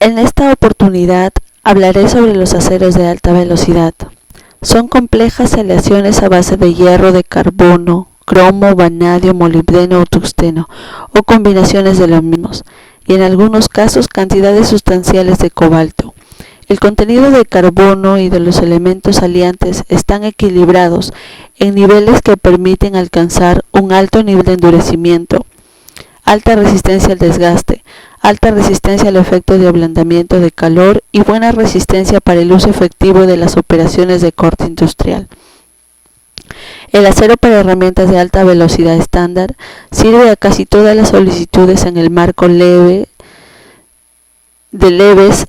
En esta oportunidad hablaré sobre los aceros de alta velocidad. Son complejas aleaciones a base de hierro, de carbono, cromo, vanadio, molibdeno o tungsteno, o combinaciones de los mismos, y en algunos casos cantidades sustanciales de cobalto. El contenido de carbono y de los elementos aliantes están equilibrados en niveles que permiten alcanzar un alto nivel de endurecimiento, alta resistencia al desgaste, alta resistencia al efecto de ablandamiento de calor y buena resistencia para el uso efectivo de las operaciones de corte industrial. El acero para herramientas de alta velocidad estándar sirve a casi todas las solicitudes en el marco de leves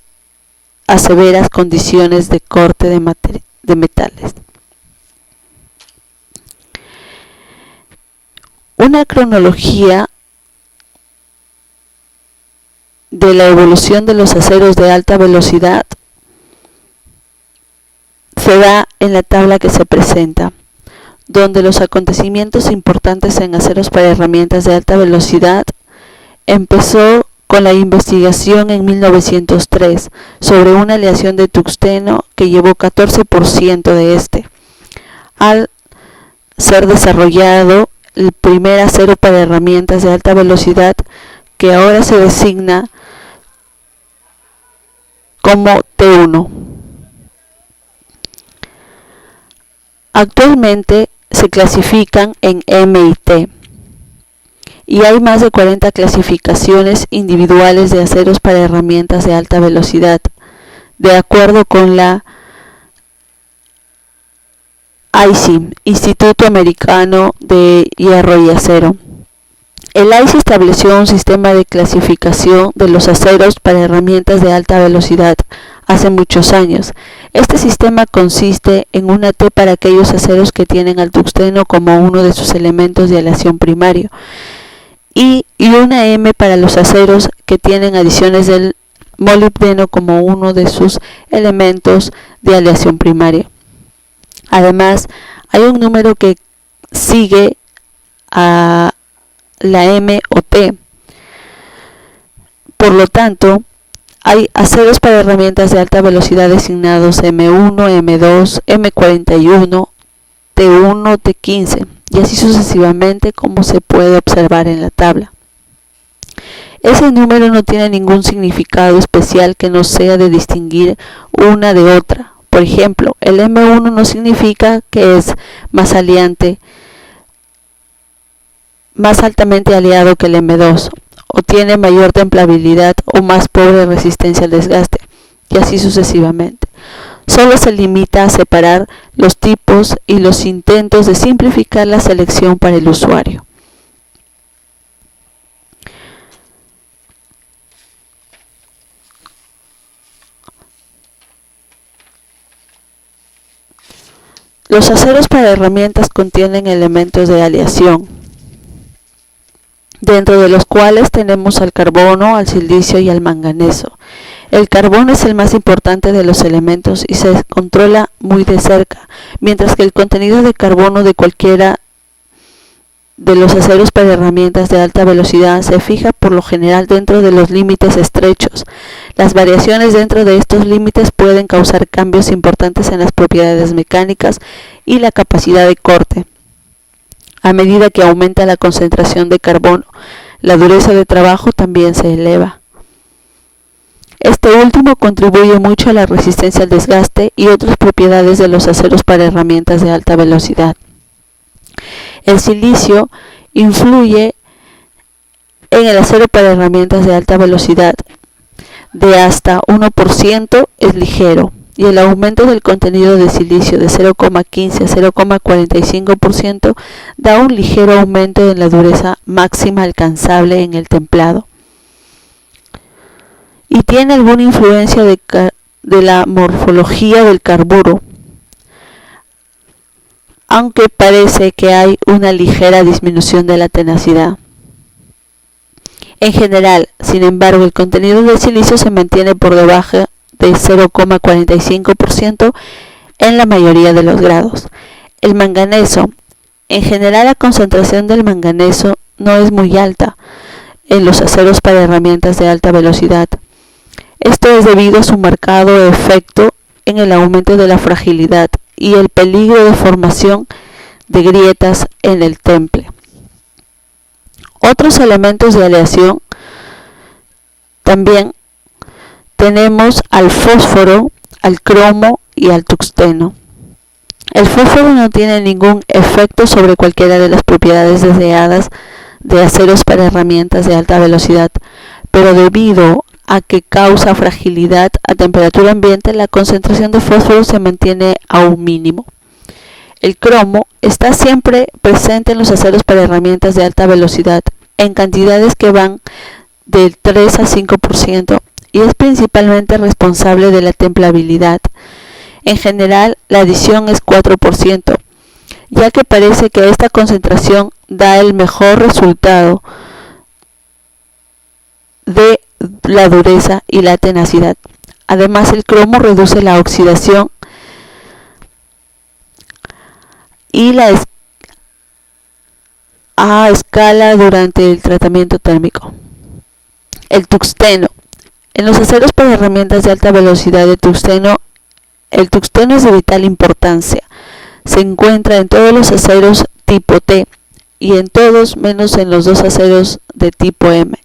a severas condiciones de corte de metales. Una cronología de la evolución de los aceros de alta velocidad se da en la tabla que se presenta, donde los acontecimientos importantes en aceros para herramientas de alta velocidad empezó con la investigación en 1903 sobre una aleación de tungsteno que llevó 14% de este, al ser desarrollado el primer acero para herramientas de alta velocidad, que ahora se designa como T1. Actualmente se clasifican en M y T, y hay más de 40 clasificaciones individuales de aceros para herramientas de alta velocidad, de acuerdo con la ISI, Instituto Americano de Hierro y Acero. El ISI estableció un sistema de clasificación de los aceros para herramientas de alta velocidad hace muchos años. Este sistema consiste en una T para aquellos aceros que tienen al tungsteno como uno de sus elementos de aleación primario, y una M para los aceros que tienen adiciones del molibdeno como uno de sus elementos de aleación primaria. Además, hay un número que sigue a la M o T. Por lo tanto, hay aceros para herramientas de alta velocidad designados M1, M2, M41, T1, T15, y así sucesivamente, como se puede observar en la tabla. Ese número no tiene ningún significado especial que no sea de distinguir una de otra. Por ejemplo, el M1 no significa que es más altamente aliado que el M2, o tiene mayor templabilidad o más pobre resistencia al desgaste, y así sucesivamente. Solo se limita a separar los tipos y los intentos de simplificar la selección para el usuario. Los aceros para herramientas contienen elementos de aleación, dentro de los cuales tenemos al carbono, al silicio y al manganeso. El carbono es el más importante de los elementos y se controla muy de cerca, mientras que el contenido de carbono de cualquiera de los aceros para herramientas de alta velocidad se fija por lo general dentro de los límites estrechos. Las variaciones dentro de estos límites pueden causar cambios importantes en las propiedades mecánicas y la capacidad de corte. A medida que aumenta la concentración de carbono, la dureza de trabajo también se eleva. Este último contribuye mucho a la resistencia al desgaste y otras propiedades de los aceros para herramientas de alta velocidad. El silicio influye en el acero para herramientas de alta velocidad de hasta 1%, es ligero, y el aumento del contenido de silicio de 0,15 a 0,45% da un ligero aumento en la dureza máxima alcanzable en el templado, y tiene alguna influencia de la morfología del carburo, aunque parece que hay una ligera disminución de la tenacidad. En general, sin embargo, el contenido de silicio se mantiene por debajo de 0,45% en la mayoría de los grados. El manganeso. En general, la concentración del manganeso no es muy alta en los aceros para herramientas de alta velocidad. Esto es debido a su marcado efecto en el aumento de la fragilidad y el peligro de formación de grietas en el temple. Otros elementos de aleación también tenemos al fósforo, al cromo y al tungsteno. El fósforo no tiene ningún efecto sobre cualquiera de las propiedades deseadas de aceros para herramientas de alta velocidad, pero debido a que causa fragilidad a temperatura ambiente, la concentración de fósforo se mantiene a un mínimo. El cromo está siempre presente en los aceros para herramientas de alta velocidad, en cantidades que van del 3 a 5%, y es principalmente responsable de la templabilidad. En general, la adición es 4%, ya que parece que esta concentración da el mejor resultado de la dureza y la tenacidad. Además, el cromo reduce la oxidación y la a escala durante el tratamiento térmico. El tungsteno. En los aceros para herramientas de alta velocidad de tungsteno, el tungsteno es de vital importancia. Se encuentra en todos los aceros tipo T y en todos menos en los dos aceros de tipo M.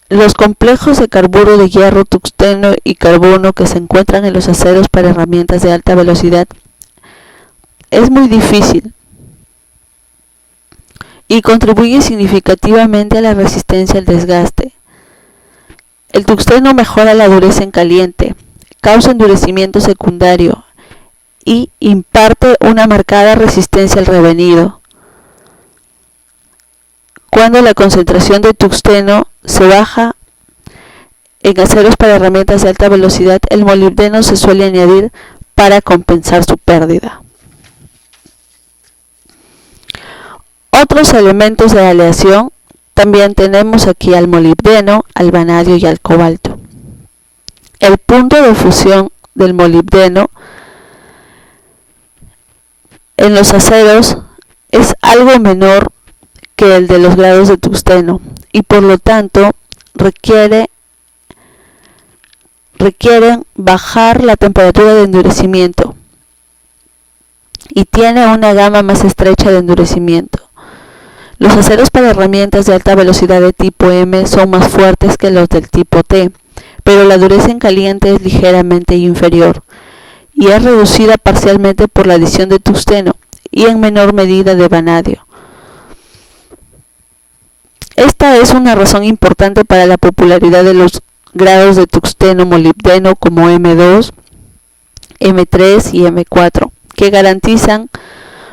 Los complejos de carburo de hierro, tungsteno y carbono que se encuentran en los aceros para herramientas de alta velocidad es muy difícil y contribuye significativamente a la resistencia al desgaste. El tungsteno mejora la dureza en caliente, causa endurecimiento secundario y imparte una marcada resistencia al revenido. Cuando la concentración de tungsteno se baja en aceros para herramientas de alta velocidad, el molibdeno se suele añadir para compensar su pérdida. Otros elementos de aleación, también tenemos aquí al molibdeno, al vanadio y al cobalto. El punto de fusión del molibdeno en los aceros es algo menor que el de los grados de tungsteno y por lo tanto requieren bajar la temperatura de endurecimiento y tiene una gama más estrecha de endurecimiento. Los aceros para herramientas de alta velocidad de tipo M son más fuertes que los del tipo T, pero la dureza en caliente es ligeramente inferior y es reducida parcialmente por la adición de tungsteno y en menor medida de vanadio. Esta es una razón importante para la popularidad de los grados de tungsteno molibdeno como M2, M3 y M4, que garantizan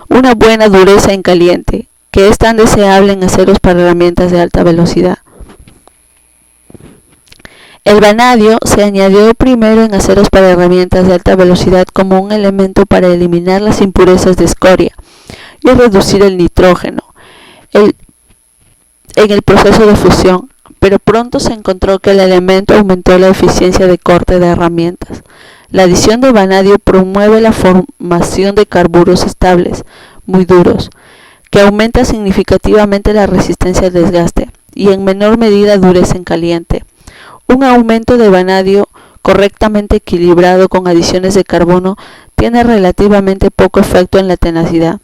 una buena dureza en caliente, que es tan deseable en aceros para herramientas de alta velocidad. El vanadio se añadió primero en aceros para herramientas de alta velocidad como un elemento para eliminar las impurezas de escoria y reducir el nitrógeno en el proceso de fusión, pero pronto se encontró que el elemento aumentó la eficiencia de corte de herramientas. La adición de vanadio promueve la formación de carburos estables, muy duros, que aumenta significativamente la resistencia al desgaste y en menor medida dureza en caliente. Un aumento de vanadio correctamente equilibrado con adiciones de carbono tiene relativamente poco efecto en la tenacidad.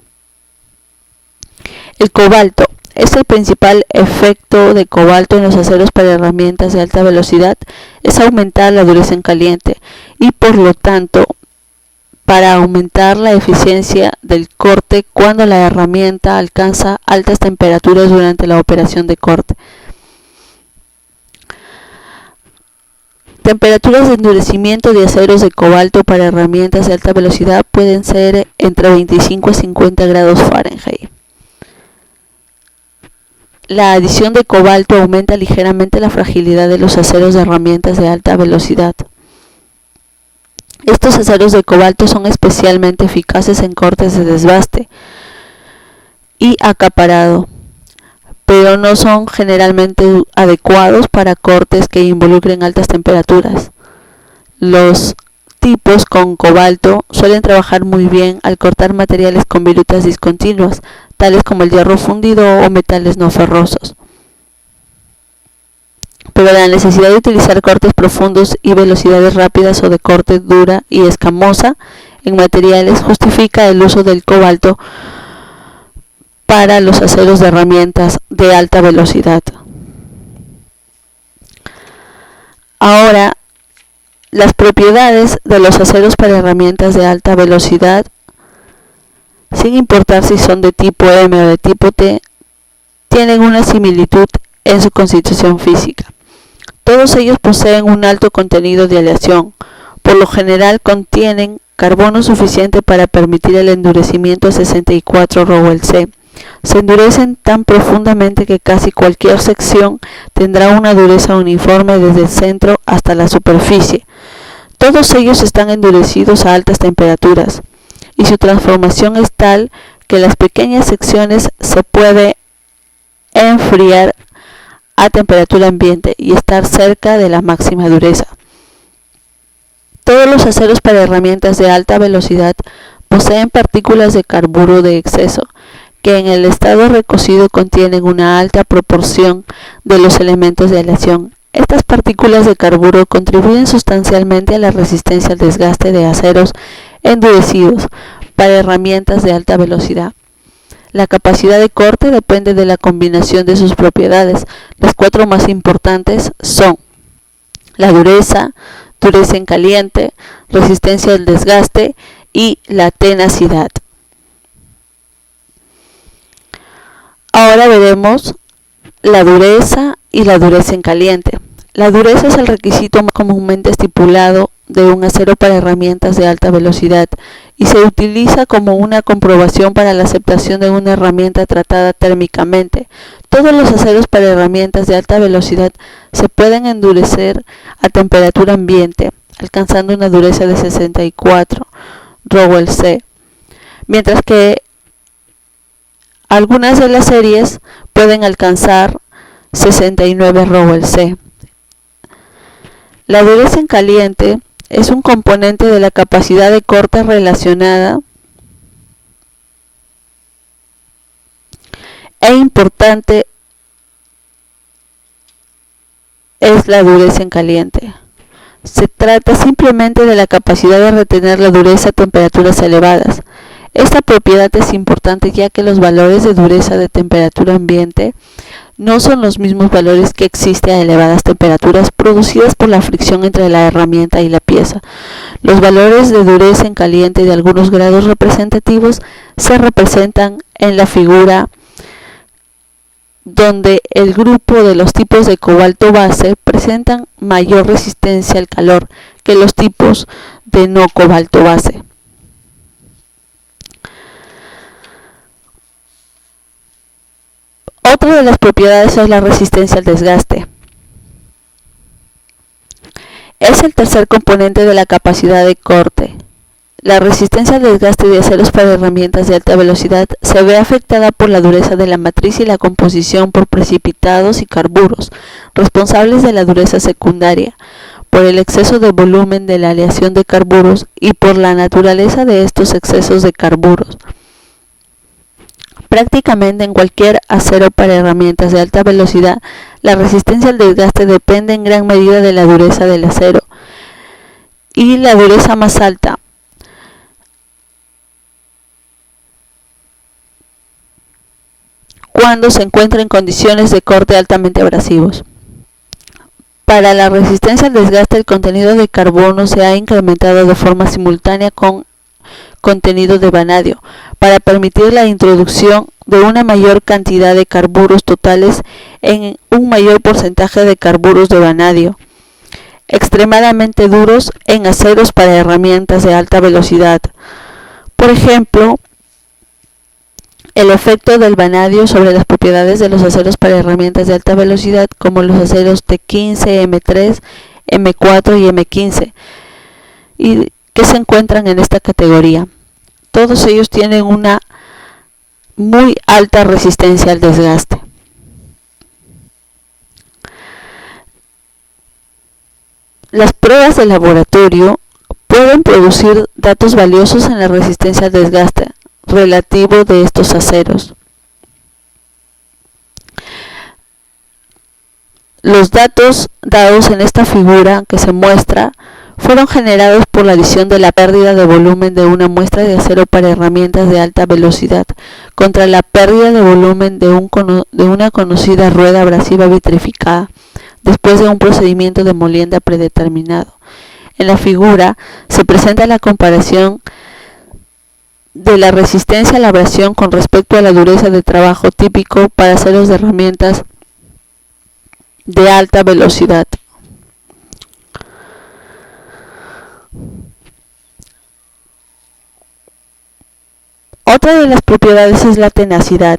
El cobalto. Es el principal efecto de cobalto en los aceros para herramientas de alta velocidad, es aumentar la dureza en caliente y por lo tanto para aumentar la eficiencia del corte cuando la herramienta alcanza altas temperaturas durante la operación de corte. Temperaturas de endurecimiento de aceros de cobalto para herramientas de alta velocidad pueden ser entre 25 a 50 grados Fahrenheit. La adición de cobalto aumenta ligeramente la fragilidad de los aceros de herramientas de alta velocidad. Estos aceros de cobalto son especialmente eficaces en cortes de desbaste y acaparado, pero no son generalmente adecuados para cortes que involucren altas temperaturas. Los tipos con cobalto suelen trabajar muy bien al cortar materiales con virutas discontinuas, tales como el hierro fundido o metales no ferrosos. pero la necesidad de utilizar cortes profundos y velocidades rápidas o de corte dura y escamosa en materiales justifica el uso del cobalto para los aceros de herramientas de alta velocidad. Ahora, las propiedades de los aceros para herramientas de alta velocidad, sin importar si son de tipo M o de tipo T, tienen una similitud en su constitución física. Todos ellos poseen un alto contenido de aleación. Por lo general contienen carbono suficiente para permitir el endurecimiento a 64 Rowell C. Se endurecen tan profundamente que casi cualquier sección tendrá una dureza uniforme desde el centro hasta la superficie. Todos ellos están endurecidos a altas temperaturas y su transformación es tal que las pequeñas secciones se puede enfriar a temperatura ambiente y estar cerca de la máxima dureza. Todos los aceros para herramientas de alta velocidad poseen partículas de carburo de exceso, que en el estado recocido contienen una alta proporción de los elementos de aleación. Estas partículas de carburo contribuyen sustancialmente a la resistencia al desgaste de aceros endurecidos para herramientas de alta velocidad. La capacidad de corte depende de la combinación de sus propiedades. Las cuatro más importantes son la dureza, dureza en caliente, resistencia al desgaste y la tenacidad. Ahora veremos la dureza y la dureza en caliente. La dureza es el requisito más comúnmente estipulado de un acero para herramientas de alta velocidad y se utiliza como una comprobación para la aceptación de una herramienta tratada térmicamente. Todos los aceros para herramientas de alta velocidad se pueden endurecer a temperatura ambiente, alcanzando una dureza de 64 Rowell C, mientras que algunas de las series pueden alcanzar 69 Rowell C. La dureza en caliente es un componente de la capacidad de corte relacionada e importante es la dureza en caliente. Se trata simplemente de la capacidad de retener la dureza a temperaturas elevadas. Esta propiedad es importante ya que los valores de dureza de temperatura ambiente no son los mismos valores que existen a elevadas temperaturas producidas por la fricción entre la herramienta y la pieza. Los valores de dureza en caliente de algunos grados representativos se representan en la figura, donde el grupo de los tipos de cobalto base presentan mayor resistencia al calor que los tipos de no cobalto base. Otra de las propiedades es la resistencia al desgaste. Es el tercer componente de la capacidad de corte. La resistencia al desgaste de aceros para herramientas de alta velocidad se ve afectada por la dureza de la matriz y la composición por precipitados y carburos, responsables de la dureza secundaria, por el exceso de volumen de la aleación de carburos y por la naturaleza de estos excesos de carburos. Prácticamente en cualquier acero para herramientas de alta velocidad, la resistencia al desgaste depende en gran medida de la dureza del acero, y la dureza más alta cuando se encuentra en condiciones de corte altamente abrasivos. Para la resistencia al desgaste, el contenido de carbono se ha incrementado de forma simultánea con contenido de vanadio, para permitir la introducción de una mayor cantidad de carburos totales en un mayor porcentaje de carburos de vanadio, extremadamente duros en aceros para herramientas de alta velocidad. Por ejemplo, el efecto del vanadio sobre las propiedades de los aceros para herramientas de alta velocidad, como los aceros T15, M3, M4 y M15, y que se encuentran en esta categoría. Todos ellos tienen una muy alta resistencia al desgaste. Las pruebas de laboratorio pueden producir datos valiosos en la resistencia al desgaste relativo de estos aceros. Los datos dados en esta figura que se muestra fueron generados por la adición de la pérdida de volumen de una muestra de acero para herramientas de alta velocidad contra la pérdida de volumen de una conocida rueda abrasiva vitrificada después de un procedimiento de molienda predeterminado. En la figura se presenta la comparación de la resistencia a la abrasión con respecto a la dureza de trabajo típico para aceros de herramientas de alta velocidad. Otra de las propiedades es la tenacidad.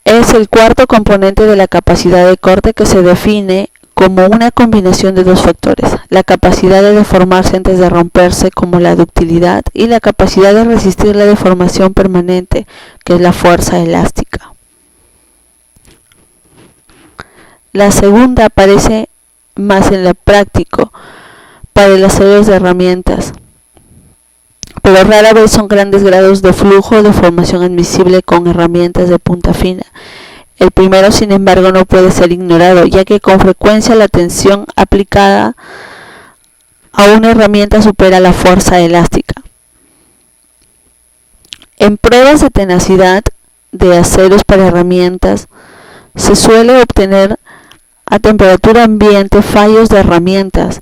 Es el cuarto componente de la capacidad de corte, que se define como una combinación de dos factores: la capacidad de deformarse antes de romperse, como la ductilidad, y la capacidad de resistir la deformación permanente, que es la fuerza elástica. La segunda aparece más en lo práctico para los aceros de herramientas, pero rara vez son grandes grados de flujo o deformación admisible con herramientas de punta fina. El primero, sin embargo, no puede ser ignorado, ya que con frecuencia la tensión aplicada a una herramienta supera la fuerza elástica. En pruebas de tenacidad de aceros para herramientas, se suele obtener a temperatura ambiente fallos de herramientas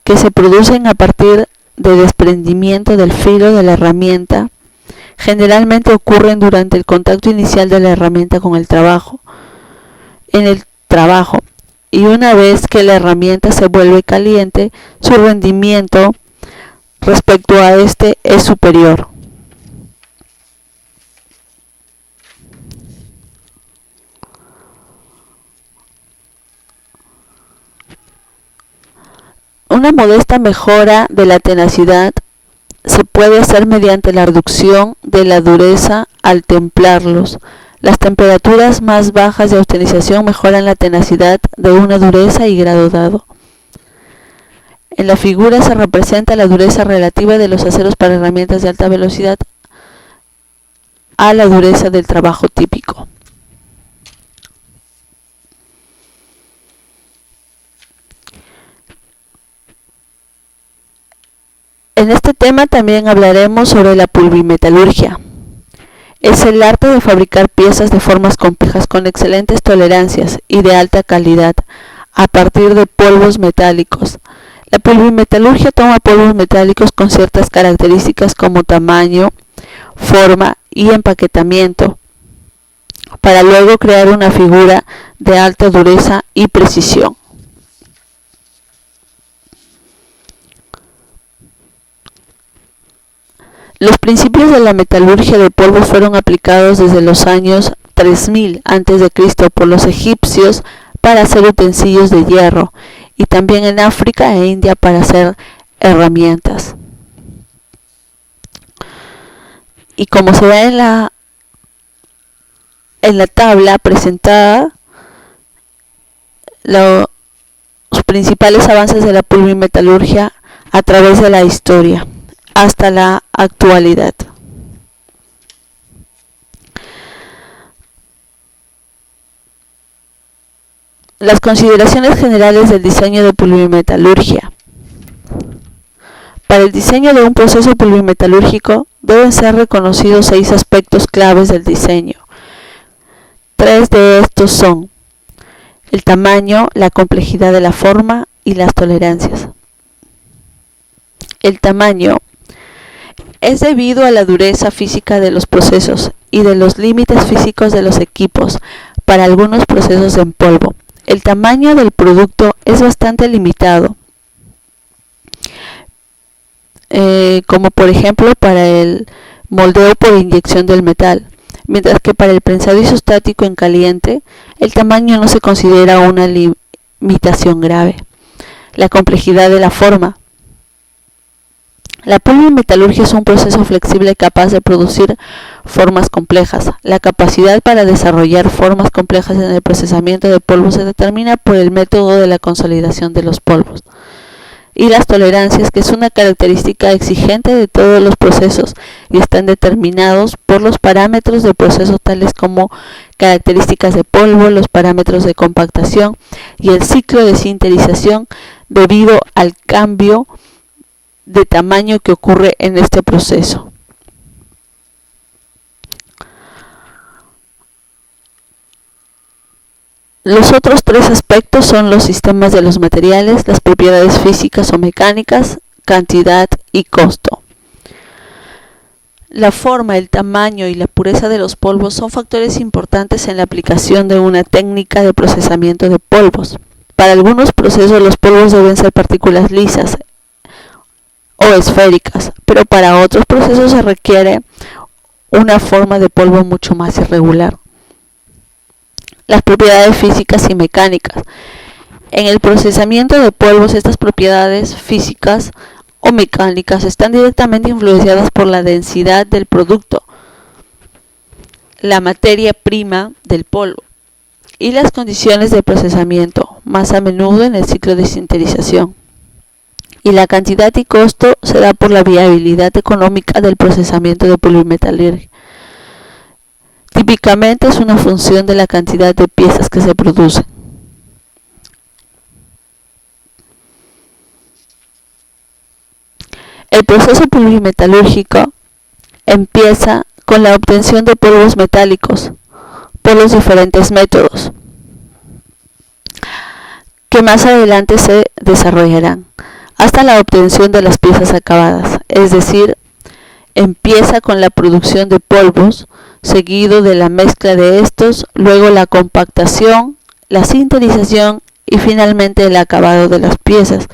que se producen a partir de desprendimiento del filo de la herramienta. Generalmente ocurren durante el contacto inicial de la herramienta con el trabajo, y una vez que la herramienta se vuelve caliente, su rendimiento respecto a este es superior. Una modesta mejora de la tenacidad se puede hacer mediante la reducción de la dureza al templarlos. Las temperaturas más bajas de austenización mejoran la tenacidad de una dureza y grado dado. En la figura se representa la dureza relativa de los aceros para herramientas de alta velocidad a la dureza del trabajo típico. En este tema también hablaremos sobre la pulvimetalurgia. Es el arte de fabricar piezas de formas complejas con excelentes tolerancias y de alta calidad a partir de polvos metálicos. La pulvimetalurgia toma polvos metálicos con ciertas características como tamaño, forma y empaquetamiento, para luego crear una figura de alta dureza y precisión. Los principios de la metalurgia de polvos fueron aplicados desde los años 3000 a.C. por los egipcios para hacer utensilios de hierro, y también en África e India para hacer herramientas. Y como se ve en la tabla presentada, los principales avances de la pulvimetalurgia a través de la historia hasta la actualidad. Las consideraciones generales del diseño de pulvimetalurgia. Para el diseño de un proceso pulvimetalúrgico deben ser reconocidos 6 aspectos claves del diseño. 3 de estos son el tamaño, la complejidad de la forma y las tolerancias. El tamaño es debido a la dureza física de los procesos y de los límites físicos de los equipos para algunos procesos en polvo. El tamaño del producto es bastante limitado, como por ejemplo para el moldeo por inyección del metal, mientras que para el prensado isostático en caliente el tamaño no se considera una limitación grave. La complejidad de la forma. La pulvimetalurgia es un proceso flexible capaz de producir formas complejas. La capacidad para desarrollar formas complejas en el procesamiento de polvos se determina por el método de la consolidación de los polvos. y las tolerancias, que es una característica exigente de todos los procesos y están determinados por los parámetros del proceso tales como características de polvo, los parámetros de compactación y el ciclo de sinterización debido al cambio de tamaño que ocurre en este proceso. Los otros tres aspectos son los sistemas de los materiales, las propiedades físicas o mecánicas, cantidad y costo. La forma, el tamaño y la pureza de los polvos son factores importantes en la aplicación de una técnica de procesamiento de polvos. Para algunos procesos los polvos deben ser partículas lisas o esféricas, pero para otros procesos se requiere una forma de polvo mucho más irregular. Las propiedades físicas y mecánicas. En el procesamiento de polvos, estas propiedades físicas o mecánicas están directamente influenciadas por la densidad del producto, la materia prima del polvo y las condiciones de procesamiento, más a menudo en el ciclo de sinterización. Y la cantidad y costo se da por la viabilidad económica del procesamiento de polvo metalúrgico. Típicamente es una función de la cantidad de piezas que se producen. El proceso polvimetalúrgico empieza con la obtención de polvos metálicos por los diferentes métodos que más adelante se desarrollarán hasta la obtención de las piezas acabadas, es decir, empieza con la producción de polvos, seguido de la mezcla de estos, luego la compactación, la sinterización y finalmente el acabado de las piezas.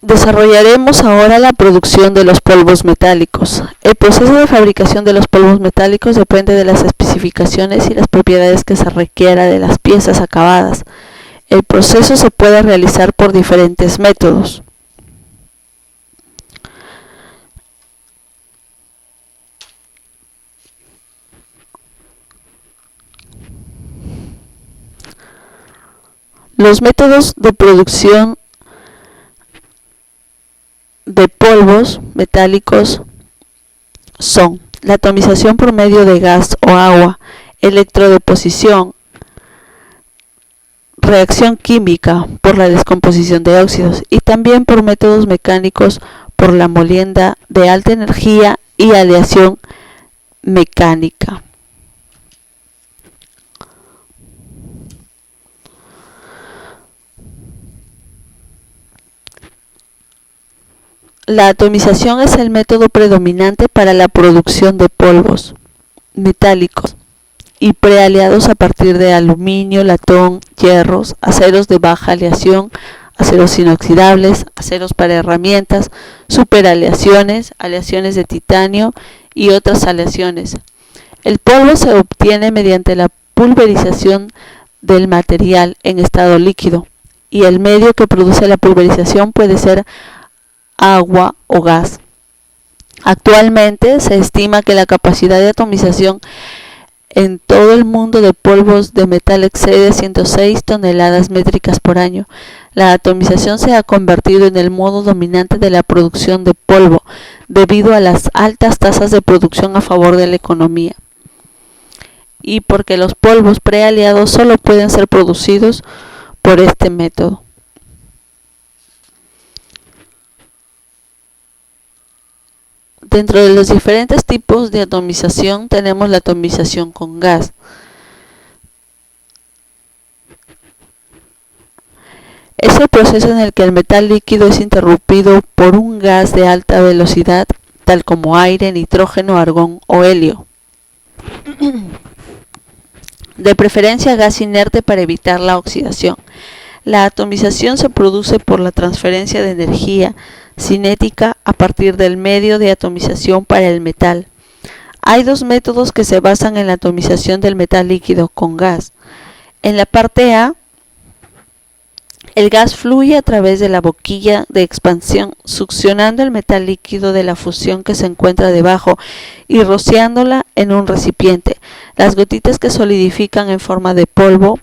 Desarrollaremos ahora la producción de los polvos metálicos. El proceso de fabricación de los polvos metálicos depende de las especificaciones y las propiedades que se requiera de las piezas acabadas. El proceso se puede realizar por diferentes métodos. Los métodos de producción de polvos metálicos son la atomización por medio de gas o agua, electrodeposición, reacción química por la descomposición de óxidos y también por métodos mecánicos por la molienda de alta energía y aleación mecánica. La atomización es el método predominante para la producción de polvos metálicos y prealeados a partir de aluminio, latón, hierros, aceros de baja aleación, aceros inoxidables, aceros para herramientas, superaleaciones, aleaciones de titanio y otras aleaciones. El polvo se obtiene mediante la pulverización del material en estado líquido y el medio que produce la pulverización puede ser agua o gas. Actualmente se estima que la capacidad de atomización en todo el mundo de polvos de metal excede 106 toneladas métricas por año. La atomización se ha convertido en el modo dominante de la producción de polvo debido a las altas tasas de producción a favor de la economía y porque los polvos prealeados solo pueden ser producidos por este método. Dentro de los diferentes tipos de atomización tenemos la atomización con gas. Es el proceso en el que el metal líquido es interrumpido por un gas de alta velocidad, tal como aire, nitrógeno, argón o helio. De preferencia gas inerte para evitar la oxidación. La atomización se produce por la transferencia de energía cinética a partir del medio de atomización para el metal. Hay dos métodos que se basan en la atomización del metal líquido con gas. En la parte A El gas fluye a través de la boquilla de expansión, succionando el metal líquido de la fusión que se encuentra debajo y rociándola en un recipiente. Las gotitas que solidifican en forma de polvo.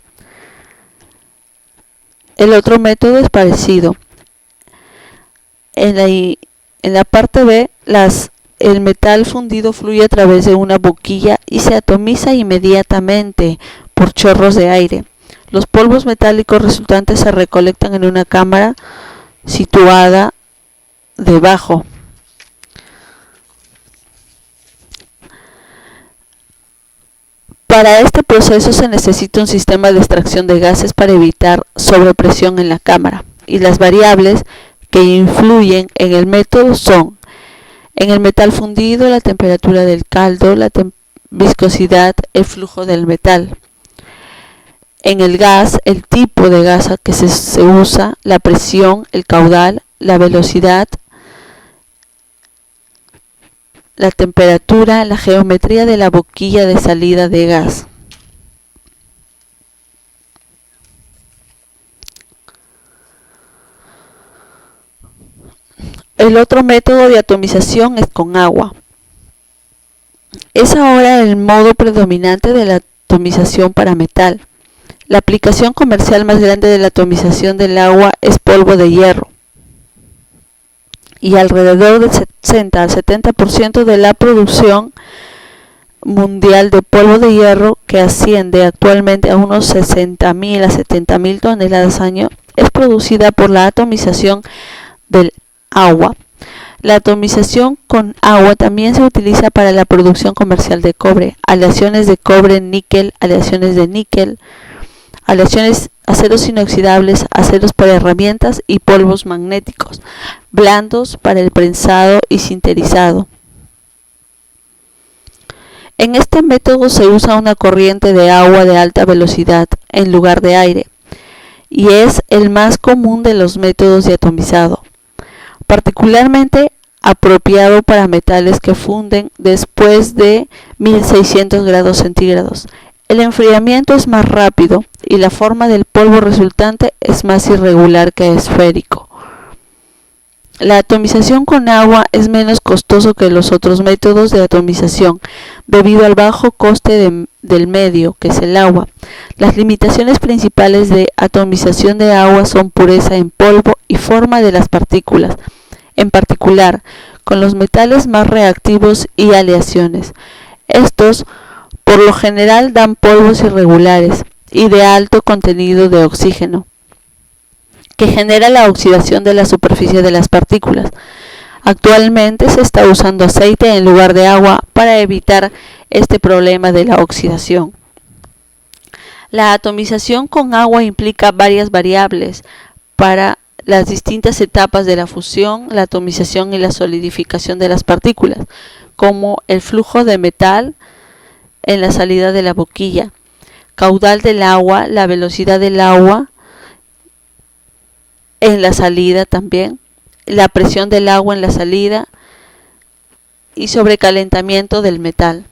El otro método es parecido. En la parte B, el metal fundido fluye a través de una boquilla y se atomiza inmediatamente por chorros de aire. Los polvos metálicos resultantes se recolectan en una cámara situada debajo. Para este proceso se necesita un sistema de extracción de gases para evitar sobrepresión en la cámara, y las variables que influyen en el método son: en el metal fundido, la temperatura del caldo, la viscosidad, el flujo del metal. En el gas, el tipo de gas que se usa, la presión, el caudal, la velocidad, la temperatura, la geometría de la boquilla de salida de gas. El otro método de atomización es con agua. Es ahora el modo predominante de la atomización para metal. La aplicación comercial más grande de la atomización del agua es polvo de hierro, y alrededor del 60 al 70% de la producción mundial de polvo de hierro, que asciende actualmente a unos 60.000 a 70.000 toneladas al año, es producida por la atomización del agua. La atomización con agua también se utiliza para la producción comercial de cobre, aleaciones de cobre, níquel, aleaciones de níquel, aleaciones, aceros inoxidables, aceros para herramientas y polvos magnéticos blandos para el prensado y sinterizado. En este método se usa una corriente de agua de alta velocidad en lugar de aire, y es el más común de los métodos de atomizado, particularmente apropiado para metales que funden después de 1600 grados centígrados. El enfriamiento es más rápido y la forma del polvo resultante es más irregular que esférico. La atomización con agua es menos costoso que los otros métodos de atomización, debido al bajo coste del medio, que es el agua. Las limitaciones principales de atomización de agua son pureza en polvo y forma de las partículas, en particular con los metales más reactivos y aleaciones. Estos por lo general dan polvos irregulares y de alto contenido de oxígeno, que genera la oxidación de la superficie de las partículas. Actualmente se está usando aceite en lugar de agua para evitar este problema de la oxidación. La atomización con agua implica varias variables para las distintas etapas de la fusión, la atomización y la solidificación de las partículas, como el flujo de metal en la salida de la boquilla, caudal del agua, la velocidad del agua en la salida también, la presión del agua en la salida y sobrecalentamiento del metal.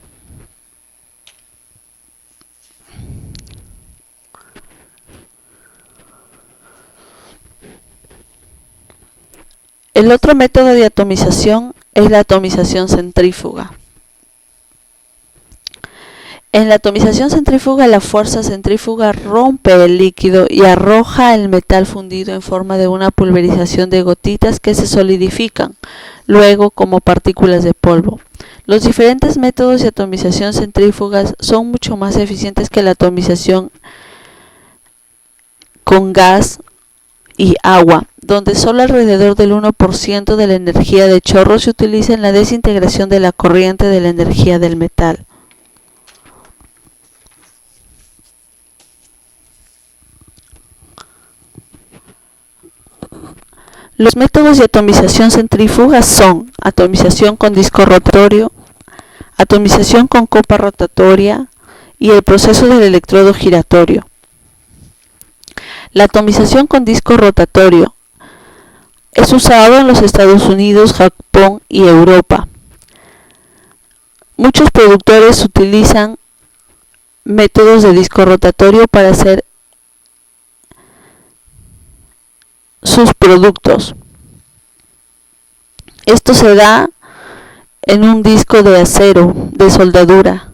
El otro método de atomización es la atomización centrífuga. En la atomización centrífuga, la fuerza centrífuga rompe el líquido y arroja el metal fundido en forma de una pulverización de gotitas que se solidifican luego como partículas de polvo. Los diferentes métodos de atomización centrífugas son mucho más eficientes que la atomización con gas y agua, donde solo alrededor del 1% de la energía de chorro se utiliza en la desintegración de la corriente de la energía del metal. Los métodos de atomización centrífuga son atomización con disco rotatorio, atomización con copa rotatoria y el proceso del electrodo giratorio. La atomización con disco rotatorio es usado en los Estados Unidos, Japón y Europa. Muchos productores utilizan métodos de disco rotatorio para hacer sus productos. Esto se da en un disco de acero de soldadura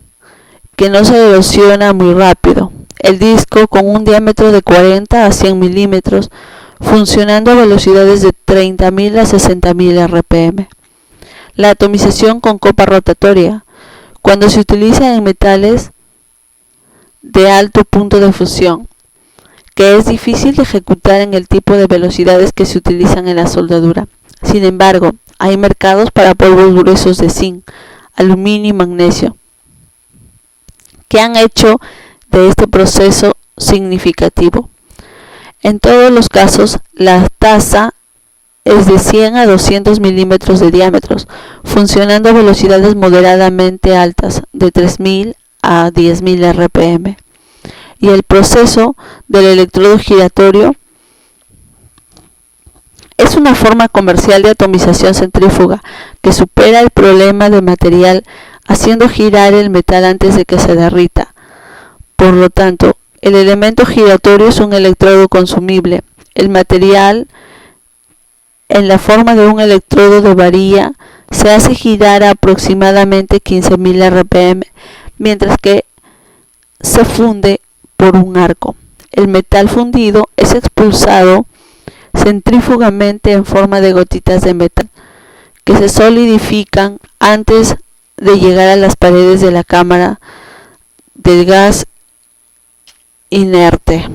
que no se erosiona muy rápido. El disco con un diámetro de 40 a 100 milímetros, funcionando a velocidades de 30.000 a 60.000 RPM. La atomización con copa rotatoria, cuando se utiliza en metales de alto punto de fusión, que es difícil de ejecutar en el tipo de velocidades que se utilizan en la soldadura. Sin embargo, hay mercados para polvos gruesos de zinc, aluminio y magnesio, que han hecho de este proceso significativo. En todos los casos, la taza es de 100 a 200 milímetros de diámetros, funcionando a velocidades moderadamente altas, de 3.000 a 10.000 RPM. Y el proceso del electrodo giratorio es una forma comercial de atomización centrífuga que supera el problema de material haciendo girar el metal antes de que se derrita. Por lo tanto, el elemento giratorio es un electrodo consumible. El material, en la forma de un electrodo de varilla, se hace girar a aproximadamente 15.000 RPM, mientras que se funde por un arco. El metal fundido es expulsado centrífugamente en forma de gotitas de metal, que se solidifican antes de llegar a las paredes de la cámara del gas inerte.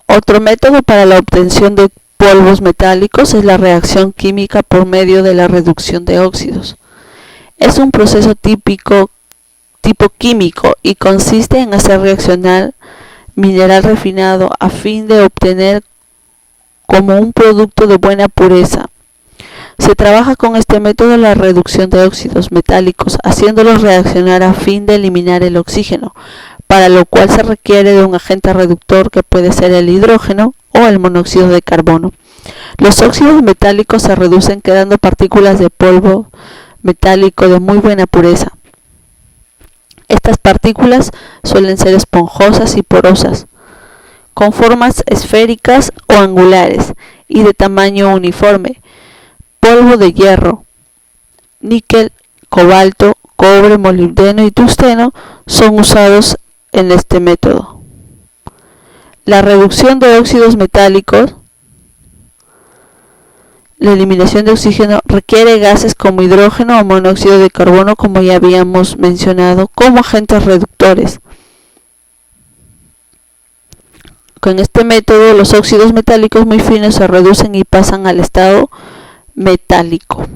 Otro método para la obtención de polvos metálicos es la reacción química por medio de la reducción de óxidos. Es un proceso tipo químico y consiste en hacer reaccionar mineral refinado a fin de obtener como un producto de buena pureza. Se trabaja con este método la reducción de óxidos metálicos, haciéndolos reaccionar a fin de eliminar el oxígeno, para lo cual se requiere de un agente reductor que puede ser el hidrógeno o el monóxido de carbono. Los óxidos metálicos se reducen quedando partículas de polvo metálico de muy buena pureza. Estas partículas suelen ser esponjosas y porosas, con formas esféricas o angulares y de tamaño uniforme. Polvo de hierro, níquel, cobalto, cobre, molibdeno y tungsteno son usados en este método. La reducción de óxidos metálicos, la eliminación de oxígeno, requiere gases como hidrógeno o monóxido de carbono, como ya habíamos mencionado, como agentes reductores. Con este método, los óxidos metálicos muy finos se reducen y pasan al estado metálico.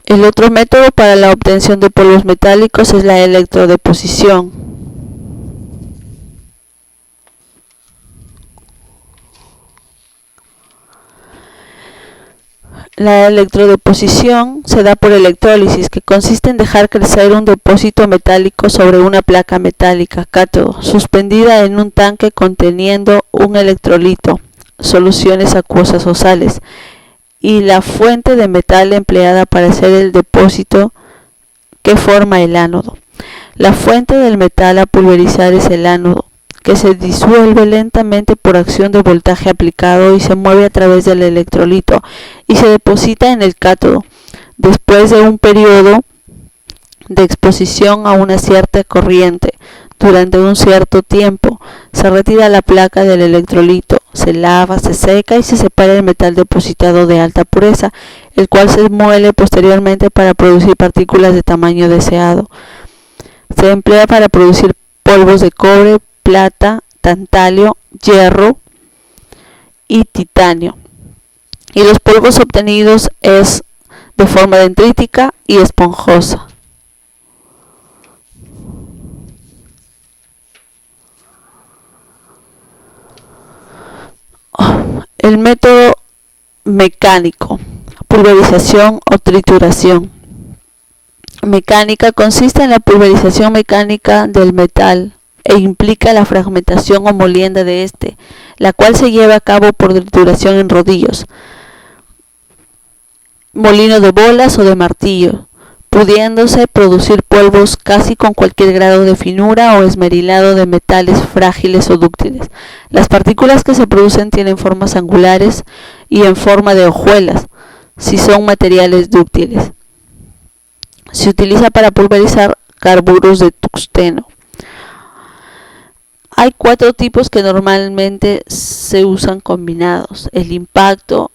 El otro método para la obtención de polvos metálicos es la electrodeposición. La electrodeposición se da por electrólisis, que consiste en dejar crecer un depósito metálico sobre una placa metálica cátodo, suspendida en un tanque conteniendo un electrolito, soluciones acuosas o sales, y la fuente de metal empleada para hacer el depósito que forma el ánodo. La fuente del metal a pulverizar es el ánodo, que se disuelve lentamente por acción de voltaje aplicado y se mueve a través del electrolito y se deposita en el cátodo. Después de un periodo de exposición a una cierta corriente durante un cierto tiempo, se retira la placa del electrolito, se lava, se seca y se separa el metal depositado de alta pureza, el cual se muele posteriormente para producir partículas de tamaño deseado. Se emplea para producir polvos de cobre, plata, tantalio, hierro y titanio. Y los polvos obtenidos es de forma dendrítica y esponjosa. El método mecánico, pulverización o trituración. Mecánica consiste en la pulverización mecánica del metal e implica la fragmentación o molienda de este, la cual se lleva a cabo por trituración en rodillos, molino de bolas o de martillo. pudiéndose producir polvos casi con cualquier grado de finura o esmerilado de metales frágiles o dúctiles. Las partículas que se producen tienen formas angulares y en forma de hojuelas, si son materiales dúctiles. Se utiliza para pulverizar carburos de tungsteno. Hay 4 tipos que normalmente se usan combinados: el impacto,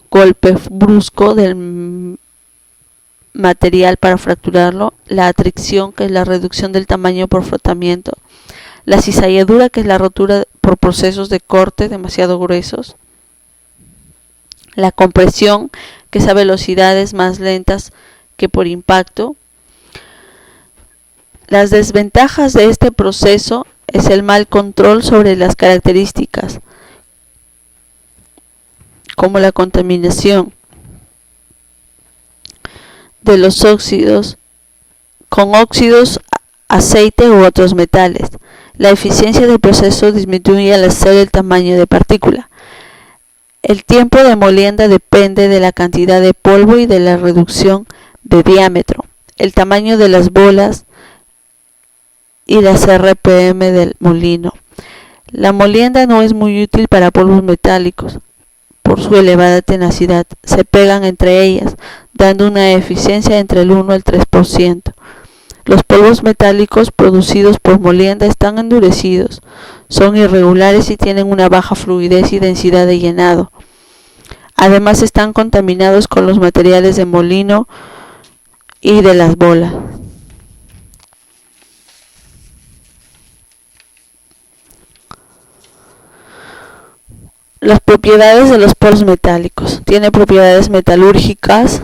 golpe brusco del material para fracturarlo, la atracción, que es la reducción del tamaño por frotamiento, la cizalladura, que es la rotura por procesos de corte demasiado gruesos, la compresión, que es a velocidades más lentas que por impacto. Las desventajas de este proceso es el mal control sobre las características, como la contaminación de los óxidos con óxidos, aceite u otros metales. La eficiencia del proceso disminuye al hacer el tamaño de partícula. El tiempo de molienda depende de la cantidad de polvo y de la reducción de diámetro, el tamaño de las bolas y las RPM del molino. La molienda no es muy útil para polvos metálicos por su elevada tenacidad. Se pegan entre ellas, dando una eficiencia entre el 1 al 3%. Los polvos metálicos producidos por molienda están endurecidos, son irregulares y tienen una baja fluidez y densidad de llenado. Además están contaminados con los materiales de molino y de las bolas. Las propiedades de los polvos metálicos. Tiene propiedades metalúrgicas,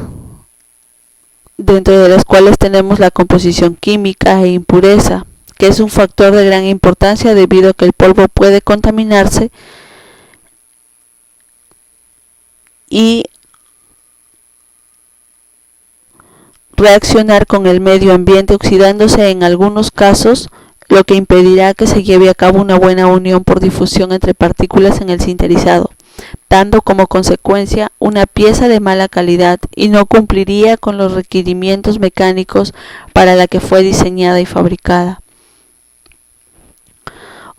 dentro de las cuales tenemos la composición química e impureza, que es un factor de gran importancia debido a que el polvo puede contaminarse y reaccionar con el medio ambiente, oxidándose en algunos casos, lo que impedirá que se lleve a cabo una buena unión por difusión entre partículas en el sinterizado, dando como consecuencia una pieza de mala calidad y no cumpliría con los requerimientos mecánicos para la que fue diseñada y fabricada.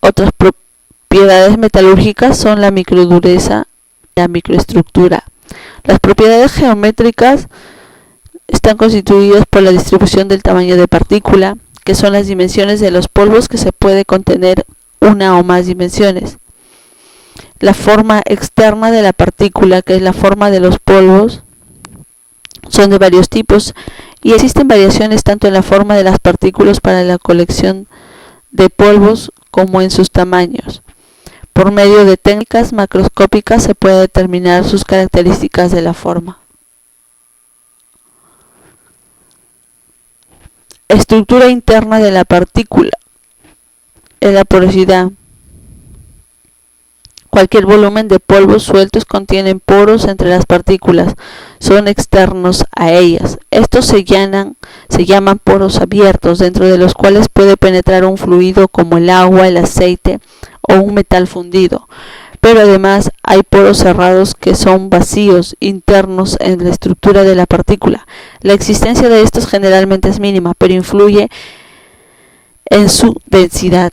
Otras propiedades metalúrgicas son la microdureza y la microestructura. Las propiedades geométricas están constituidas por la distribución del tamaño de partícula, que son las dimensiones de los polvos, que se puede contener una o más dimensiones. La forma externa de la partícula, que es la forma de los polvos, son de varios tipos y existen variaciones tanto en la forma de las partículas para la colección de polvos como en sus tamaños. Por medio de técnicas macroscópicas se puede determinar sus características de la forma. Estructura interna de la partícula es la porosidad. Cualquier volumen de polvos sueltos contienen poros entre las partículas, son externos a ellas. Estos se llaman poros abiertos, dentro de los cuales puede penetrar un fluido como el agua, el aceite o un metal fundido. Pero además hay poros cerrados que son vacíos internos en la estructura de la partícula. La existencia de estos generalmente es mínima, pero influye en su densidad.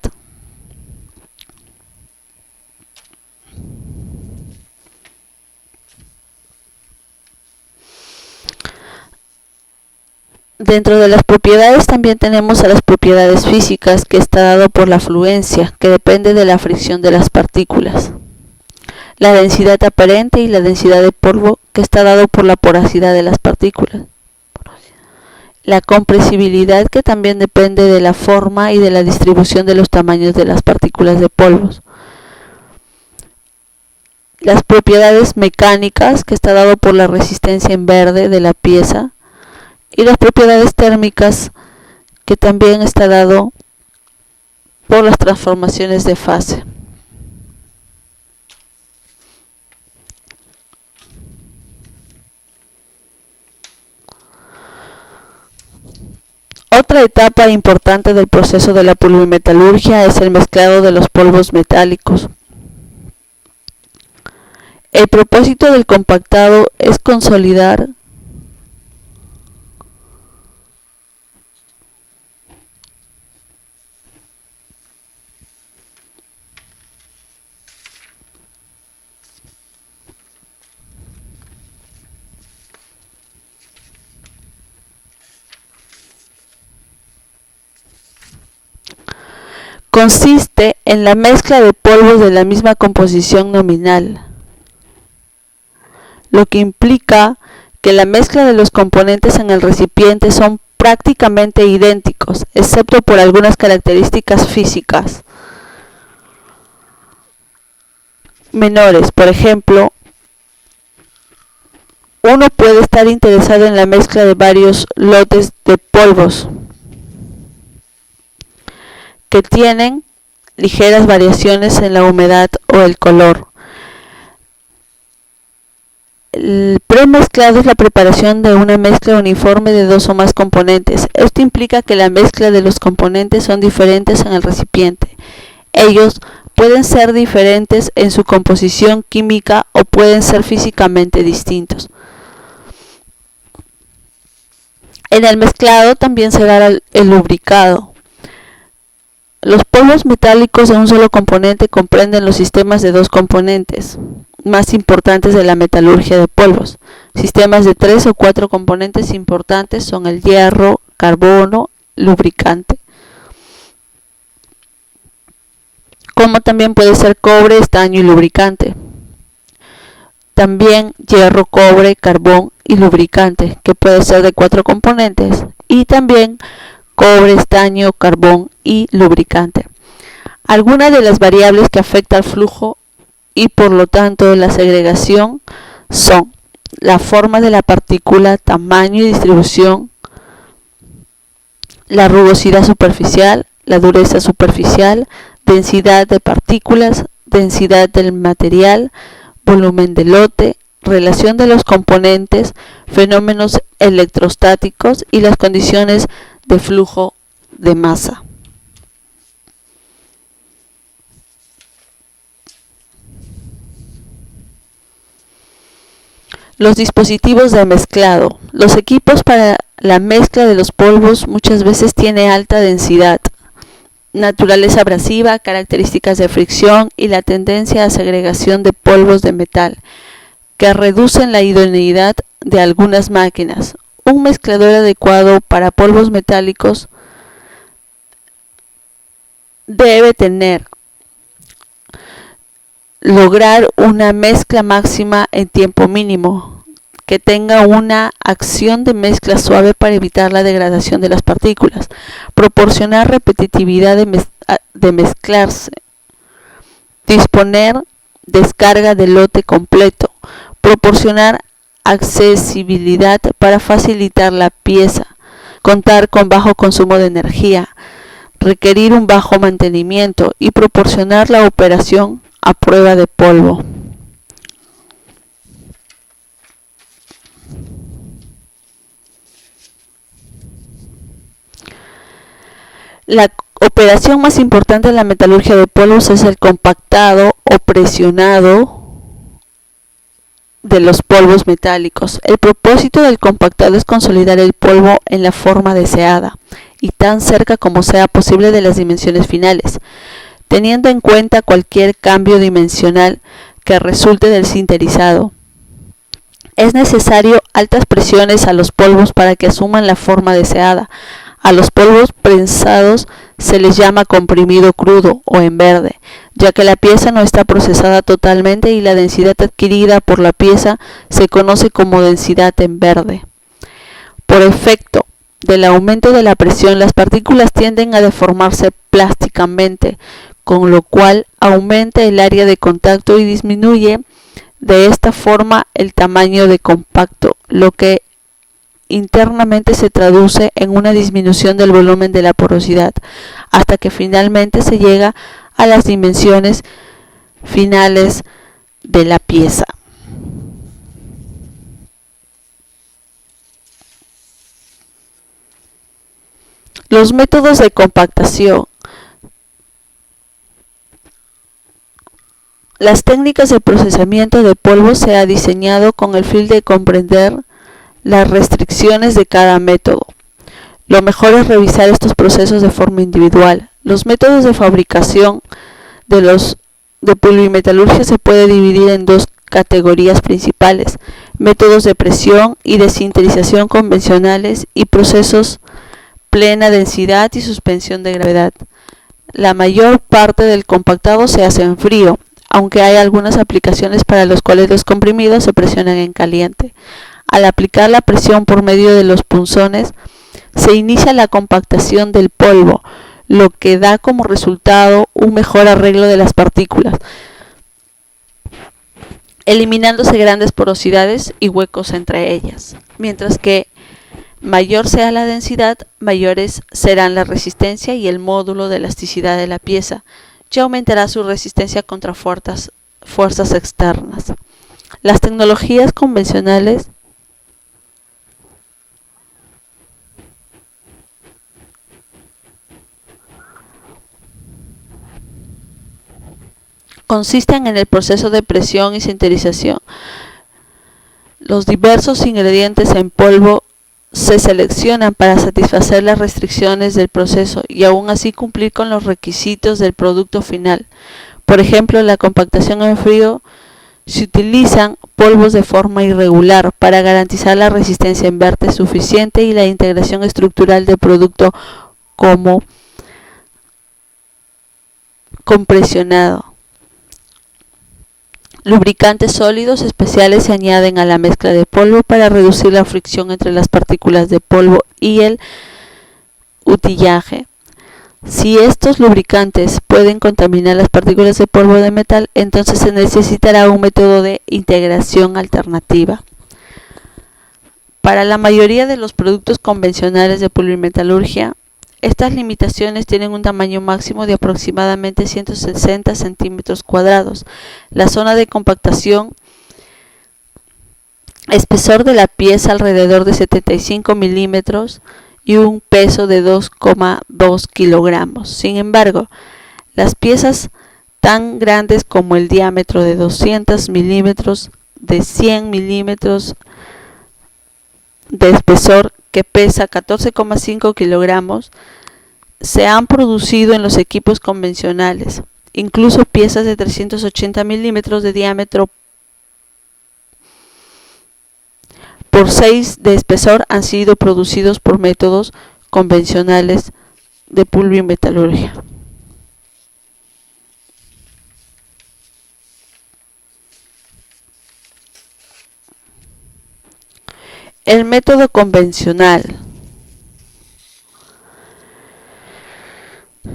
Dentro de las propiedades también tenemos a las propiedades físicas, que está dado por la fluencia, que depende de la fricción de las partículas. La densidad aparente y la densidad de polvo, que está dado por la porosidad de las partículas. La compresibilidad, que también depende de la forma y de la distribución de los tamaños de las partículas de polvos. Las propiedades mecánicas, que está dado por la resistencia en verde de la pieza. Y las propiedades térmicas, que también está dado por las transformaciones de fase. Otra etapa importante del proceso de la polimetalurgia es el mezclado de los polvos metálicos. El propósito del compactado es consolidar consiste en la mezcla de polvos de la misma composición nominal, lo que implica que la mezcla de los componentes en el recipiente son prácticamente idénticos, excepto por algunas características físicas menores. Por ejemplo, uno puede estar interesado en la mezcla de varios lotes de polvos que tienen ligeras variaciones en la humedad o el color. El premezclado es la preparación de una mezcla uniforme de dos o más componentes. Esto implica que la mezcla de los componentes son diferentes en el recipiente. Ellos pueden ser diferentes en su composición química o pueden ser físicamente distintos. En el mezclado también se da el lubricado. Los polvos metálicos de un solo componente comprenden los sistemas de dos componentes más importantes de la metalurgia de polvos. Sistemas de 3 o 4 componentes importantes son el hierro, carbono, lubricante, como también puede ser cobre, estaño y lubricante. También hierro, cobre, carbón y lubricante, que puede ser de 4 componentes, y también cobre, estaño, carbón y lubricante. Algunas de las variables que afectan al flujo y por lo tanto la segregación son la forma de la partícula, tamaño y distribución, la rugosidad superficial, la dureza superficial, densidad de partículas, densidad del material, volumen del lote, relación de los componentes, fenómenos electrostáticos y las condiciones de flujo de masa. Los dispositivos de mezclado. Los equipos para la mezcla de los polvos muchas veces tienen alta densidad, naturaleza abrasiva, características de fricción y la tendencia a segregación de polvos de metal, que reducen la idoneidad de algunas máquinas. Un mezclador adecuado para polvos metálicos debe lograr una mezcla máxima en tiempo mínimo, que tenga una acción de mezcla suave para evitar la degradación de las partículas, proporcionar repetitividad de mezclarse, disponer descarga de lote completo, proporcionar accesibilidad para facilitar la pieza, contar con bajo consumo de energía, requerir un bajo mantenimiento y proporcionar la operación a prueba de polvo. La operación más importante en la metalurgia de polvos es el compactado o presionado de los polvos metálicos. El propósito del compactado es consolidar el polvo en la forma deseada y tan cerca como sea posible de las dimensiones finales, teniendo en cuenta cualquier cambio dimensional que resulte del sinterizado. Es necesario altas presiones a los polvos para que asuman la forma deseada. A los polvos prensados se les llama comprimido crudo o en verde, ya que la pieza no está procesada totalmente y la densidad adquirida por la pieza se conoce como densidad en verde. Por efecto del aumento de la presión, las partículas tienden a deformarse plásticamente, con lo cual aumenta el área de contacto y disminuye de esta forma el tamaño de compacto, lo que internamente se traduce en una disminución del volumen de la porosidad, hasta que finalmente se llega a las dimensiones finales de la pieza. Los métodos de compactación. Las técnicas de procesamiento de polvo se ha diseñado con el fin de comprender las restricciones de cada método. Lo mejor es revisar estos procesos de forma individual. Los métodos de fabricación de polimetalurgia se puede dividir en dos categorías principales: métodos de presión y de sinterización convencionales y procesos plena densidad y suspensión de gravedad. La mayor parte del compactado se hace en frío, aunque hay algunas aplicaciones para las cuales los comprimidos se presionan en caliente. Al aplicar la presión por medio de los punzones, se inicia la compactación del polvo, lo que da como resultado un mejor arreglo de las partículas, eliminándose grandes porosidades y huecos entre ellas. Mientras que mayor sea la densidad, mayores serán la resistencia y el módulo de elasticidad de la pieza, ya aumentará su resistencia contra fuerzas externas. Las tecnologías convencionales consisten en el proceso de presión y sinterización. Los diversos ingredientes en polvo se seleccionan para satisfacer las restricciones del proceso y aún así cumplir con los requisitos del producto final. Por ejemplo, en la compactación en frío se utilizan polvos de forma irregular para garantizar la resistencia inverte suficiente y la integración estructural del producto como compresionado. Lubricantes sólidos especiales se añaden a la mezcla de polvo para reducir la fricción entre las partículas de polvo y el utillaje. Si estos lubricantes pueden contaminar las partículas de polvo de metal, entonces se necesitará un método de integración alternativa. Para la mayoría de los productos convencionales de polimetalurgia, estas limitaciones tienen un tamaño máximo de aproximadamente 160 centímetros cuadrados. La zona de compactación, espesor de la pieza alrededor de 75 milímetros y un peso de 2,2 kilogramos. Sin embargo, las piezas tan grandes como el diámetro de 200 milímetros, de 100 milímetros de espesor, que pesa 14,5 kilogramos, se han producido en los equipos convencionales. Incluso piezas de 380 milímetros de diámetro por 6 de espesor han sido producidos por métodos convencionales de polimetalurgia. El método convencional.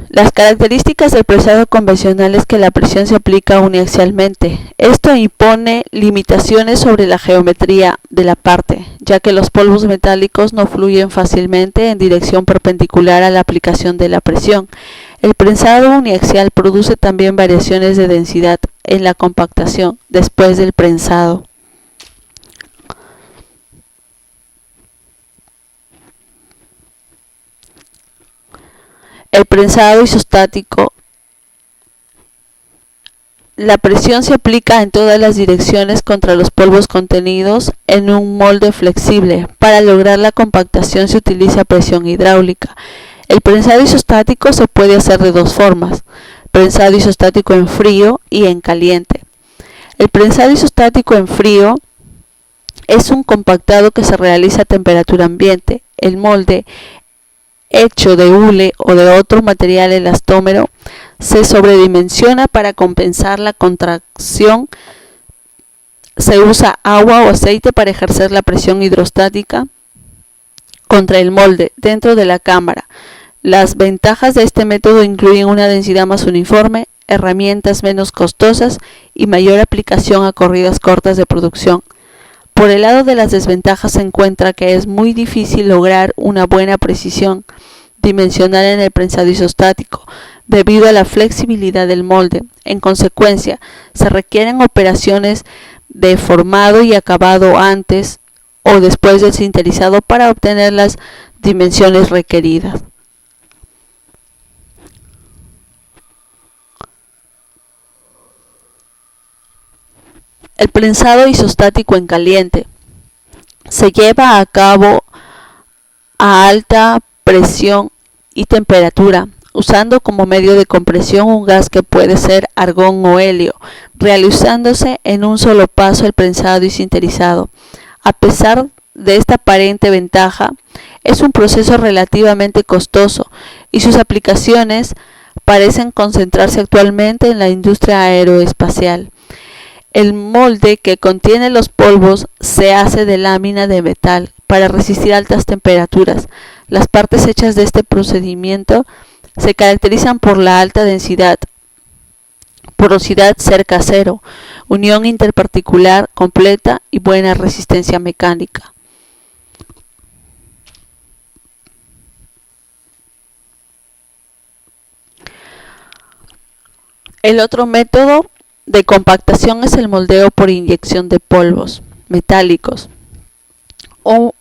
Las características del prensado convencional es que la presión se aplica uniaxialmente. Esto impone limitaciones sobre la geometría de la parte, ya que los polvos metálicos no fluyen fácilmente en dirección perpendicular a la aplicación de la presión. El prensado uniaxial produce también variaciones de densidad en la compactación después del prensado. El prensado isostático. La presión se aplica en todas las direcciones contra los polvos contenidos en un molde flexible. Para lograr la compactación se utiliza presión hidráulica. El prensado isostático se puede hacer de dos formas: prensado isostático en frío y en caliente. El prensado isostático en frío es un compactado que se realiza a temperatura ambiente. El molde, hecho de hule o de otro material elastómero, se sobredimensiona para compensar la contracción. Se usa agua o aceite para ejercer la presión hidrostática contra el molde dentro de la cámara. Las ventajas de este método incluyen una densidad más uniforme, herramientas menos costosas y mayor aplicación a corridas cortas de producción. Por el lado de las desventajas se encuentra que es muy difícil lograr una buena precisión dimensional en el prensado isostático, debido a la flexibilidad del molde. En consecuencia, se requieren operaciones de formado y acabado antes o después del sinterizado para obtener las dimensiones requeridas. El prensado isostático en caliente se lleva a cabo a alta presión y temperatura, usando como medio de compresión un gas que puede ser argón o helio, realizándose en un solo paso el prensado y sinterizado. A pesar de esta aparente ventaja, es un proceso relativamente costoso y sus aplicaciones parecen concentrarse actualmente en la industria aeroespacial. El molde que contiene los polvos se hace de lámina de metal para resistir altas temperaturas. Las partes hechas de este procedimiento se caracterizan por la alta densidad, porosidad cerca a cero, unión interparticular completa y buena resistencia mecánica. El otro método de compactación es el moldeo por inyección de polvos metálicos, o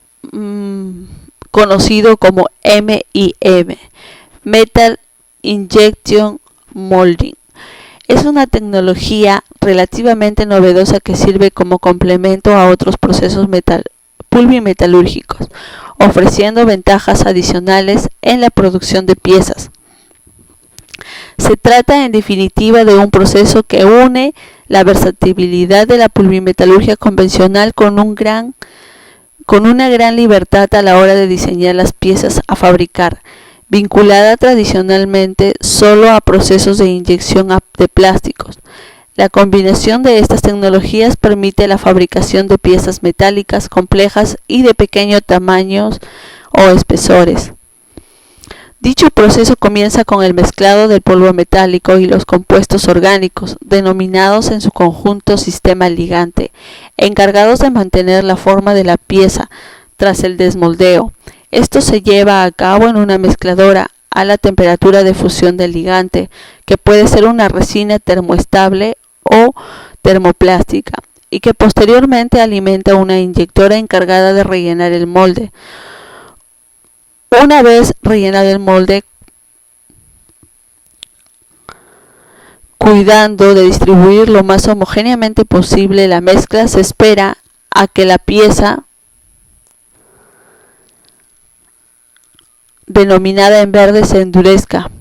conocido como MIM, Metal Injection Molding. Es una tecnología relativamente novedosa que sirve como complemento a otros procesos pulvimetalúrgicos, ofreciendo ventajas adicionales en la producción de piezas. Se trata en definitiva de un proceso que une la versatilidad de la pulvimetalurgia convencional con una gran libertad a la hora de diseñar las piezas a fabricar, vinculada tradicionalmente solo a procesos de inyección de plásticos. La combinación de estas tecnologías permite la fabricación de piezas metálicas complejas y de pequeños tamaños o espesores. Dicho proceso comienza con el mezclado del polvo metálico y los compuestos orgánicos, denominados en su conjunto sistema ligante, encargados de mantener la forma de la pieza tras el desmoldeo. Esto se lleva a cabo en una mezcladora a la temperatura de fusión del ligante, que puede ser una resina termoestable o termoplástica, y que posteriormente alimenta una inyectora encargada de rellenar el molde. Una vez rellenado el molde, cuidando de distribuir lo más homogéneamente posible la mezcla, se espera a que la pieza denominada en verde se endurezca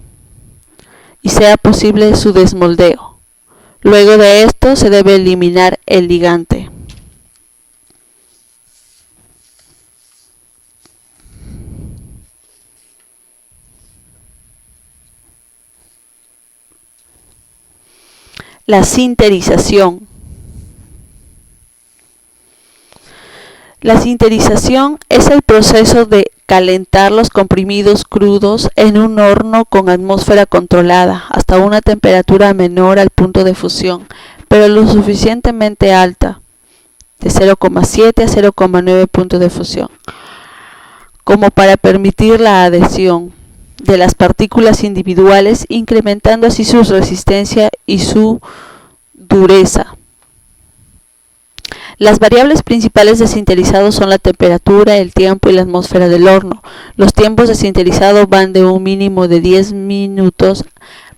y sea posible su desmoldeo. Luego de esto se debe eliminar el ligante. La sinterización. La sinterización es el proceso de calentar los comprimidos crudos en un horno con atmósfera controlada hasta una temperatura menor al punto de fusión, pero lo suficientemente alta, de 0,7 a 0,9 puntos de fusión, como para permitir la adhesión de las partículas individuales, incrementando así su resistencia y su dureza. Las variables principales de sinterizado son la temperatura, el tiempo y la atmósfera del horno. Los tiempos de sinterizado van de un mínimo de 10 minutos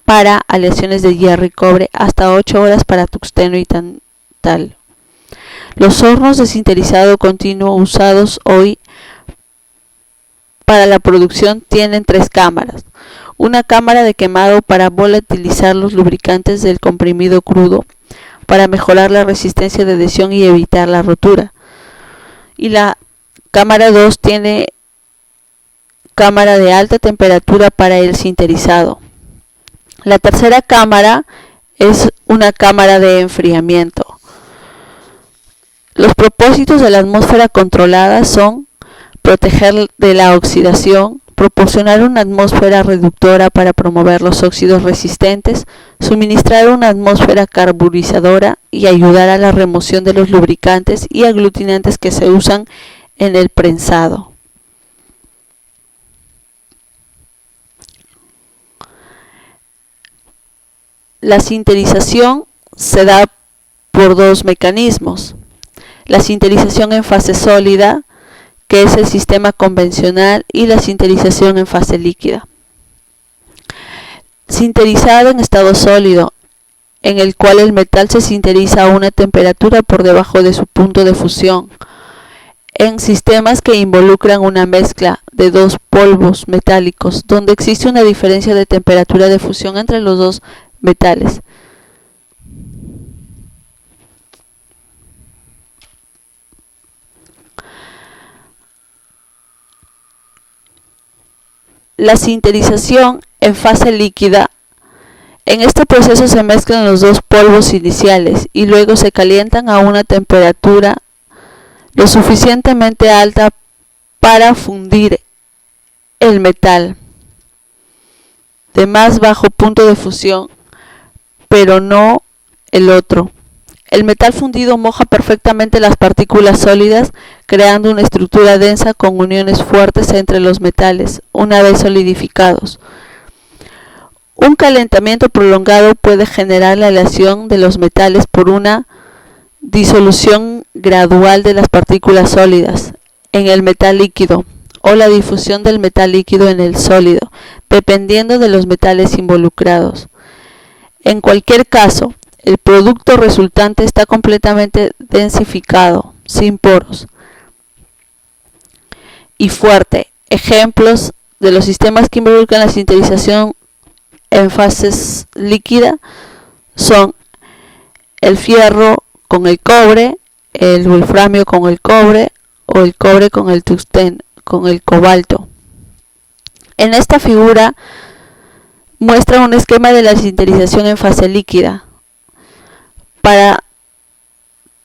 para aleaciones de hierro y cobre hasta 8 horas para tungsteno y tantal. Los hornos de sinterizado continuo usados hoy para la producción tienen 3 cámaras. Una cámara de quemado para volatilizar los lubricantes del comprimido crudo, para mejorar la resistencia de adhesión y evitar la rotura. Y la cámara 2 tiene cámara de alta temperatura para el sinterizado. La tercera cámara es una cámara de enfriamiento. Los propósitos de la atmósfera controlada son proteger de la oxidación, proporcionar una atmósfera reductora para promover los óxidos resistentes, suministrar una atmósfera carburizadora y ayudar a la remoción de los lubricantes y aglutinantes que se usan en el prensado. La sinterización se da por 2 mecanismos. La sinterización en fase sólida, que es el sistema convencional, y la sinterización en fase líquida. Sinterizado en estado sólido, en el cual el metal se sinteriza a una temperatura por debajo de su punto de fusión. En sistemas que involucran una mezcla de 2 polvos metálicos, donde existe una diferencia de temperatura de fusión entre los 2 metales. La sinterización en fase líquida En este proceso se mezclan los dos polvos iniciales y luego se calientan a una temperatura lo suficientemente alta para fundir el metal de más bajo punto de fusión, pero no el otro. El metal fundido moja perfectamente las partículas sólidas, creando una estructura densa con uniones fuertes entre los metales, una vez solidificados. Un calentamiento prolongado puede generar la aleación de los metales por una disolución gradual de las partículas sólidas en el metal líquido o la difusión del metal líquido en el sólido, dependiendo de los metales involucrados. En cualquier caso, el producto resultante está completamente densificado, sin poros, y fuerte. Ejemplos de los sistemas que involucran la sinterización en fases líquida son el fierro con el cobre, el wolframio con el cobre o el cobre con el tungsteno, con el cobalto. En esta figura muestra un esquema de la sinterización en fase líquida para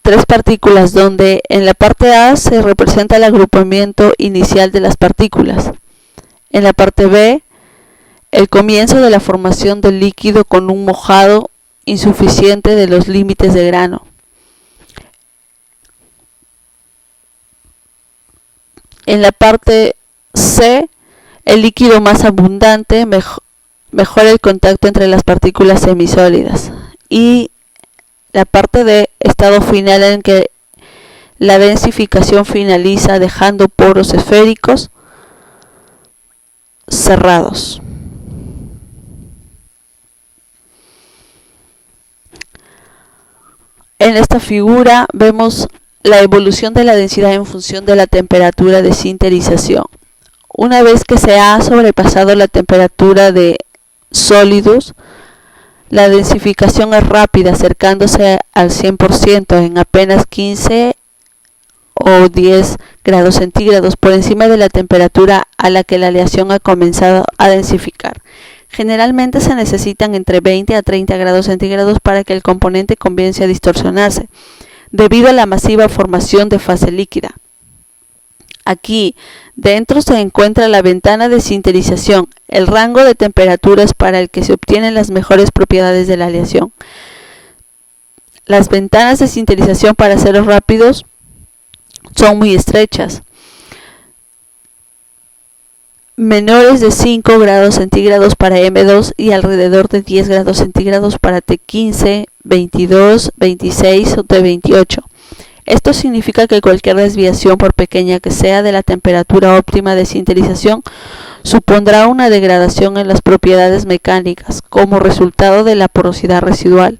tres partículas, donde en la parte A se representa el agrupamiento inicial de las partículas. En la parte B, el comienzo de la formación del líquido con un mojado insuficiente de los límites de grano. En la parte C, el líquido más abundante mejora el contacto entre las partículas semisólidas. Y la parte D, estado final en que la densificación finaliza dejando poros esféricos cerrados. En esta figura vemos la evolución de la densidad en función de la temperatura de sinterización. Una vez que se ha sobrepasado la temperatura de sólidos, la densificación es rápida, acercándose al 100% en apenas 15 o 10 grados centígrados por encima de la temperatura a la que la aleación ha comenzado a densificar. Generalmente se necesitan entre 20 a 30 grados centígrados para que el componente comience a distorsionarse, debido a la masiva formación de fase líquida. Aquí dentro se encuentra la ventana de sinterización, el rango de temperaturas para el que se obtienen las mejores propiedades de la aleación. Las ventanas de sinterización para aceros rápidos son muy estrechas, menores de 5 grados centígrados para M2 y alrededor de 10 grados centígrados para T15, 22, 26 o T28. Esto significa que cualquier desviación, por pequeña que sea, de la temperatura óptima de sinterización supondrá una degradación en las propiedades mecánicas como resultado de la porosidad residual,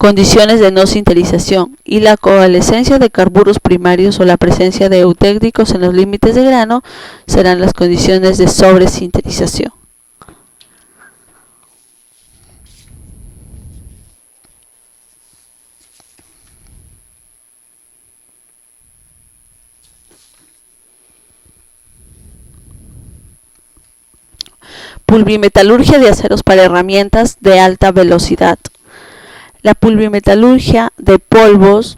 condiciones de no sinterización y la coalescencia de carburos primarios o la presencia de eutécticos en los límites de grano serán las condiciones de sobresinterización. Pulvimetalurgia de aceros para herramientas de alta velocidad. La pulvimetalurgia de polvos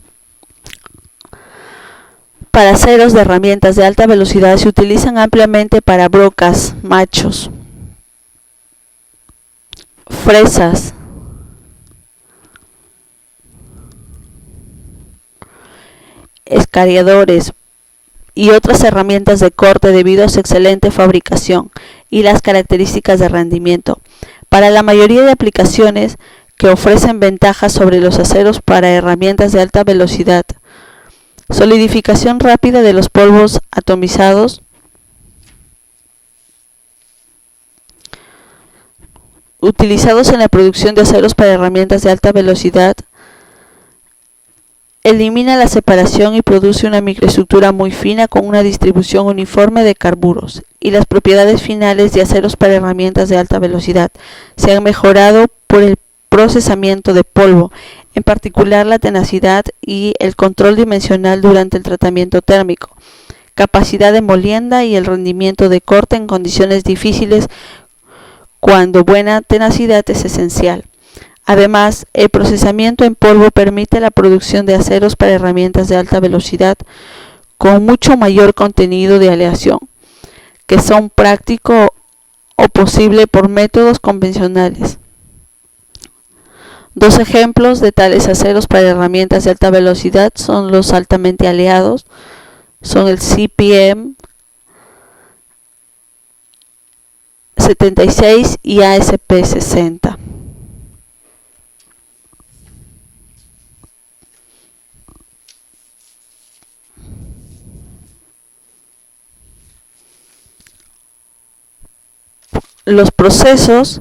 para aceros de herramientas de alta velocidad se utilizan ampliamente para brocas, machos, fresas, escariadores y otras herramientas de corte debido a su excelente fabricación y las características de rendimiento. Para la mayoría de aplicaciones que ofrecen ventajas sobre los aceros para herramientas de alta velocidad, solidificación rápida de los polvos atomizados, utilizados en la producción de aceros para herramientas de alta velocidad, elimina la separación y produce una microestructura muy fina con una distribución uniforme de carburos, y las propiedades finales de aceros para herramientas de alta velocidad se han mejorado por el procesamiento de polvo, en particular la tenacidad y el control dimensional durante el tratamiento térmico, capacidad de molienda y el rendimiento de corte en condiciones difíciles cuando buena tenacidad es esencial. Además, el procesamiento en polvo permite la producción de aceros para herramientas de alta velocidad con mucho mayor contenido de aleación, que son práctico o posible por métodos convencionales. Dos ejemplos de tales aceros para herramientas de alta velocidad son los altamente aleados, son el CPM 76 y ASP 60. Los procesos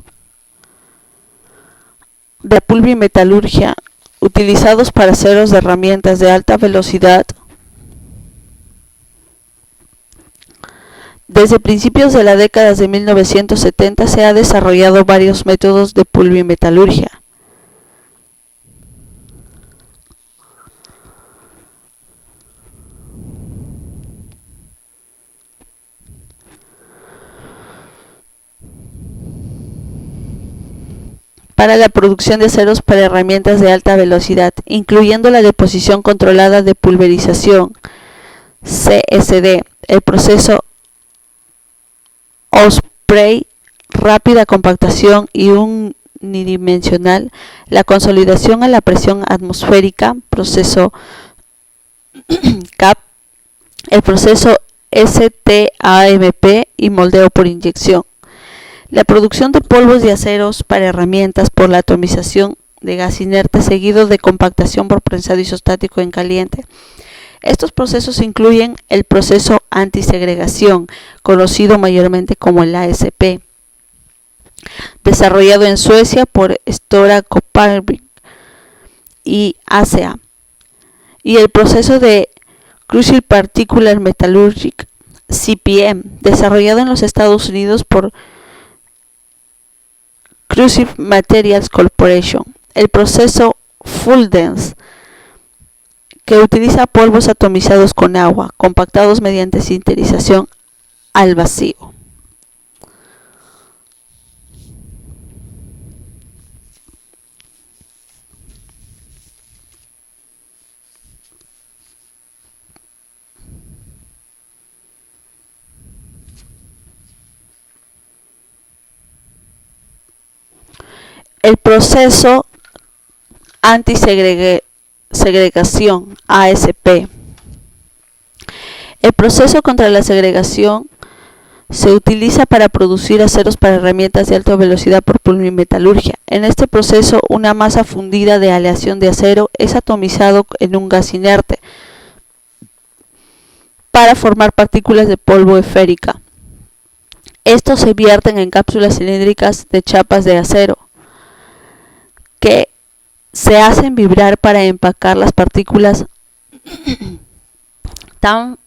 de pulvimetalurgia utilizados para aceros de herramientas de alta velocidad desde principios de la década de 1970 se han desarrollado varios métodos de pulvimetalurgia. Para la producción de aceros para herramientas de alta velocidad, incluyendo la deposición controlada de pulverización, CSD, el proceso Osprey, rápida compactación y unidimensional, la consolidación a la presión atmosférica, proceso CAP, el proceso STAMP y moldeo por inyección. La producción de polvos de aceros para herramientas por la atomización de gas inerte seguido de compactación por prensado isostático en caliente. Estos procesos incluyen el proceso antisegregación, conocido mayormente como el ASP, desarrollado en Suecia por Stora Kopparberg y ASEA, y el proceso de Crucial Particular Metallurgy, CPM, desarrollado en los Estados Unidos por Crucial Materials Corporation. El proceso Fullendens, que utiliza polvos atomizados con agua, compactados mediante sinterización al vacío. El proceso antisegregación, ASP. El proceso contra la segregación se utiliza para producir aceros para herramientas de alta velocidad por pulvimetalurgia. En este proceso, una masa fundida de aleación de acero es atomizado en un gas inerte para formar partículas de polvo esférica. Estos se vierten en cápsulas cilíndricas de chapas de acero que se hacen vibrar para empacar las partículas tan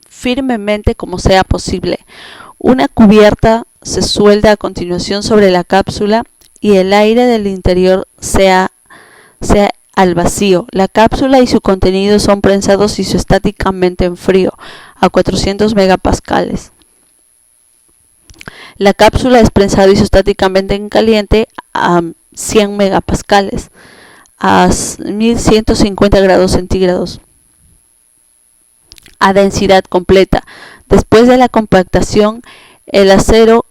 firmemente como sea posible. Una cubierta se suelda a continuación sobre la cápsula y el aire del interior sea al vacío. La cápsula y su contenido son prensados isostáticamente en frío a 400 megapascales. La cápsula es prensada isostáticamente en caliente a 100 megapascales a 1150 grados centígrados a densidad completa. Después de la compactación, el acero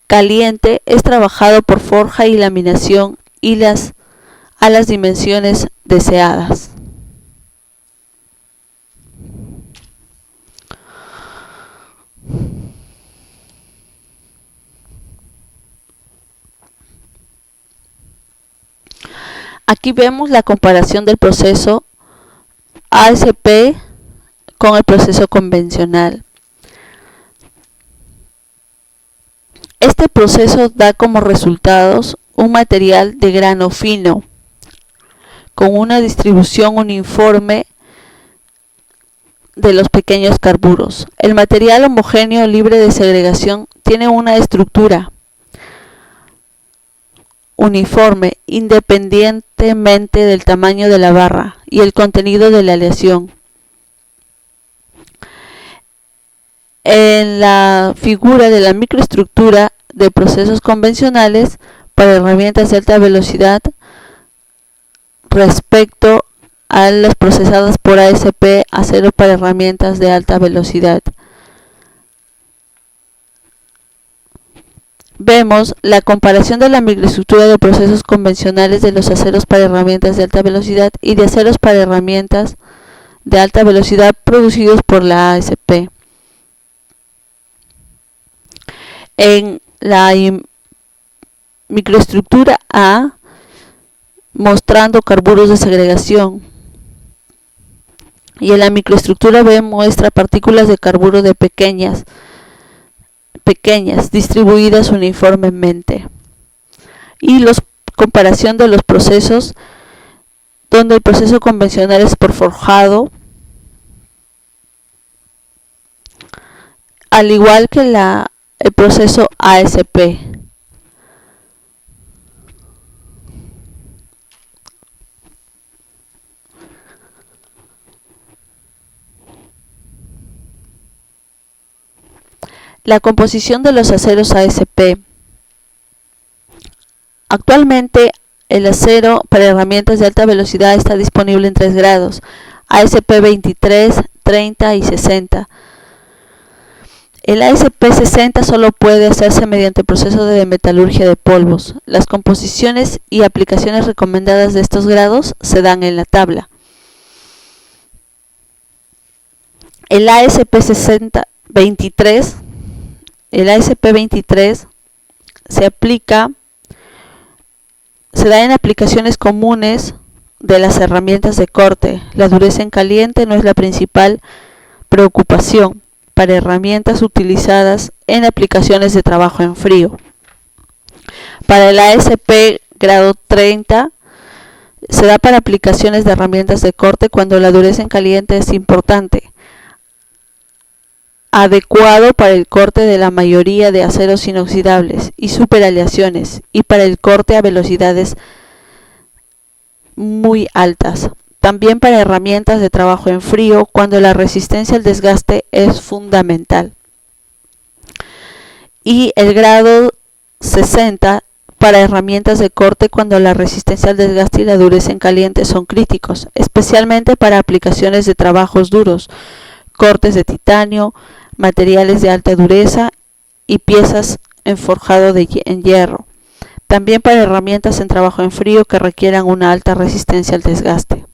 caliente es trabajado por forja y laminación a las dimensiones deseadas. Aquí vemos la comparación del proceso ASP con el proceso convencional. Este proceso da como resultados un material de grano fino, con una distribución uniforme de los pequeños carburos. El material homogéneo libre de segregación tiene una estructura uniforme independientemente del tamaño de la barra y el contenido de la aleación. En la figura de la microestructura de procesos convencionales para herramientas de alta velocidad respecto a las procesadas por ASP acero para herramientas de alta velocidad. Vemos la comparación de la microestructura de procesos convencionales de los aceros para herramientas de alta velocidad y de aceros para herramientas de alta velocidad producidos por la ASP. En la microestructura A, mostrando carburos de segregación, y en la microestructura B muestra partículas de carburo de pequeñas distribuidas uniformemente, y la comparación de los procesos, donde el proceso convencional es por forjado, al igual que el proceso ASP. La composición de los aceros ASP. Actualmente, el acero para herramientas de alta velocidad está disponible en 3 grados, ASP 23, 30 y 60. El ASP 60 solo puede hacerse mediante proceso de metalurgia de polvos. Las composiciones y aplicaciones recomendadas de estos grados se dan en la tabla. El ASP 23 se da en aplicaciones comunes de las herramientas de corte. La dureza en caliente no es la principal preocupación para herramientas utilizadas en aplicaciones de trabajo en frío. Para el ASP grado 30 se da para aplicaciones de herramientas de corte cuando la dureza en caliente es importante, adecuado para el corte de la mayoría de aceros inoxidables y superaleaciones, y para el corte a velocidades muy altas. También para herramientas de trabajo en frío, cuando la resistencia al desgaste es fundamental. Y el grado 60 para herramientas de corte, cuando la resistencia al desgaste y la dureza en caliente son críticos, especialmente para aplicaciones de trabajos duros, cortes de titanio, materiales de alta dureza y piezas en forjado en hierro. También para herramientas en trabajo en frío que requieran una alta resistencia al desgaste.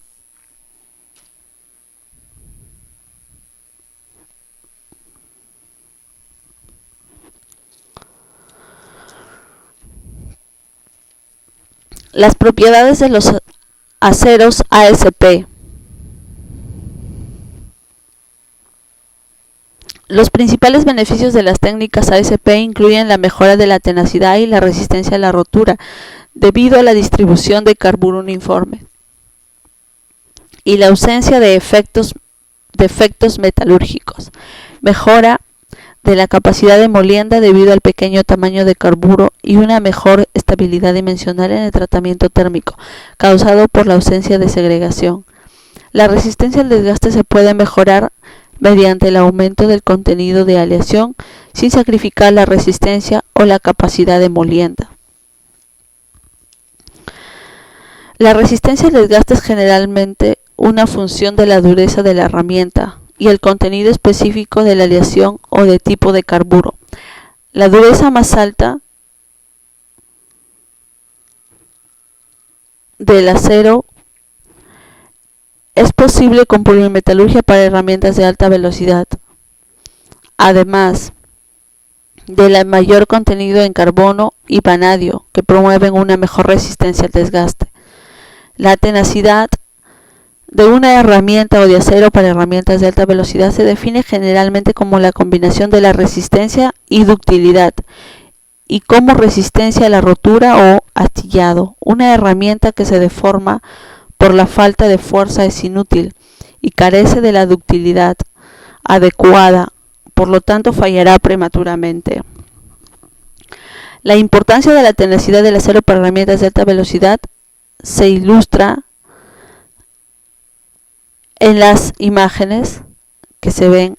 Las propiedades de los aceros ASP. Los principales beneficios de las técnicas ASP incluyen la mejora de la tenacidad y la resistencia a la rotura, debido a la distribución de carburo uniforme, y la ausencia de defectos metalúrgicos. Mejora de la capacidad de molienda debido al pequeño tamaño de carburo y una mejor estabilidad dimensional en el tratamiento térmico, causado por la ausencia de segregación. La resistencia al desgaste se puede mejorar mediante el aumento del contenido de aleación sin sacrificar la resistencia o la capacidad de molienda. La resistencia al desgaste es generalmente una función de la dureza de la herramienta y el contenido específico de la aleación o de tipo de carburo. La dureza más alta del acero es posible con polimetalurgia para herramientas de alta velocidad, además del mayor contenido en carbono y vanadio, que promueven una mejor resistencia al desgaste. La tenacidad de una herramienta o de acero para herramientas de alta velocidad se define generalmente como la combinación de la resistencia y ductilidad, y como resistencia a la rotura o astillado. Una herramienta que se deforma por la falta de fuerza es inútil y carece de la ductilidad adecuada, por lo tanto fallará prematuramente. La importancia de la tenacidad del acero para herramientas de alta velocidad se ilustra en las imágenes que se ven.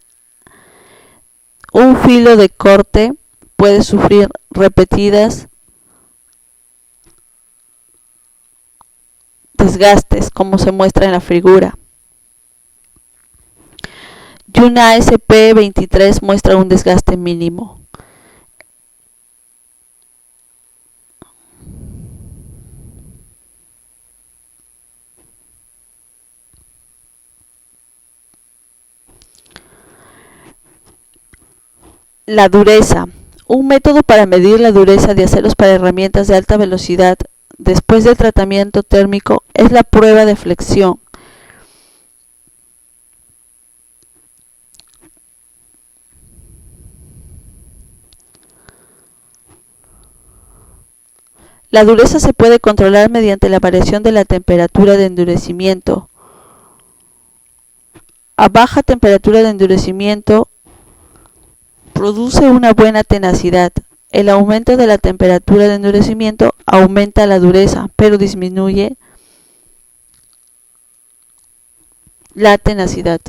Un filo de corte puede sufrir repetidas desgastes, como se muestra en la figura. Y una ASP23 muestra un desgaste mínimo. La dureza. Un método para medir la dureza de aceros para herramientas de alta velocidad después del tratamiento térmico es la prueba de flexión. La dureza se puede controlar mediante la variación de la temperatura de endurecimiento. A baja temperatura de endurecimiento produce una buena tenacidad. El aumento de la temperatura de endurecimiento aumenta la dureza, pero disminuye la tenacidad.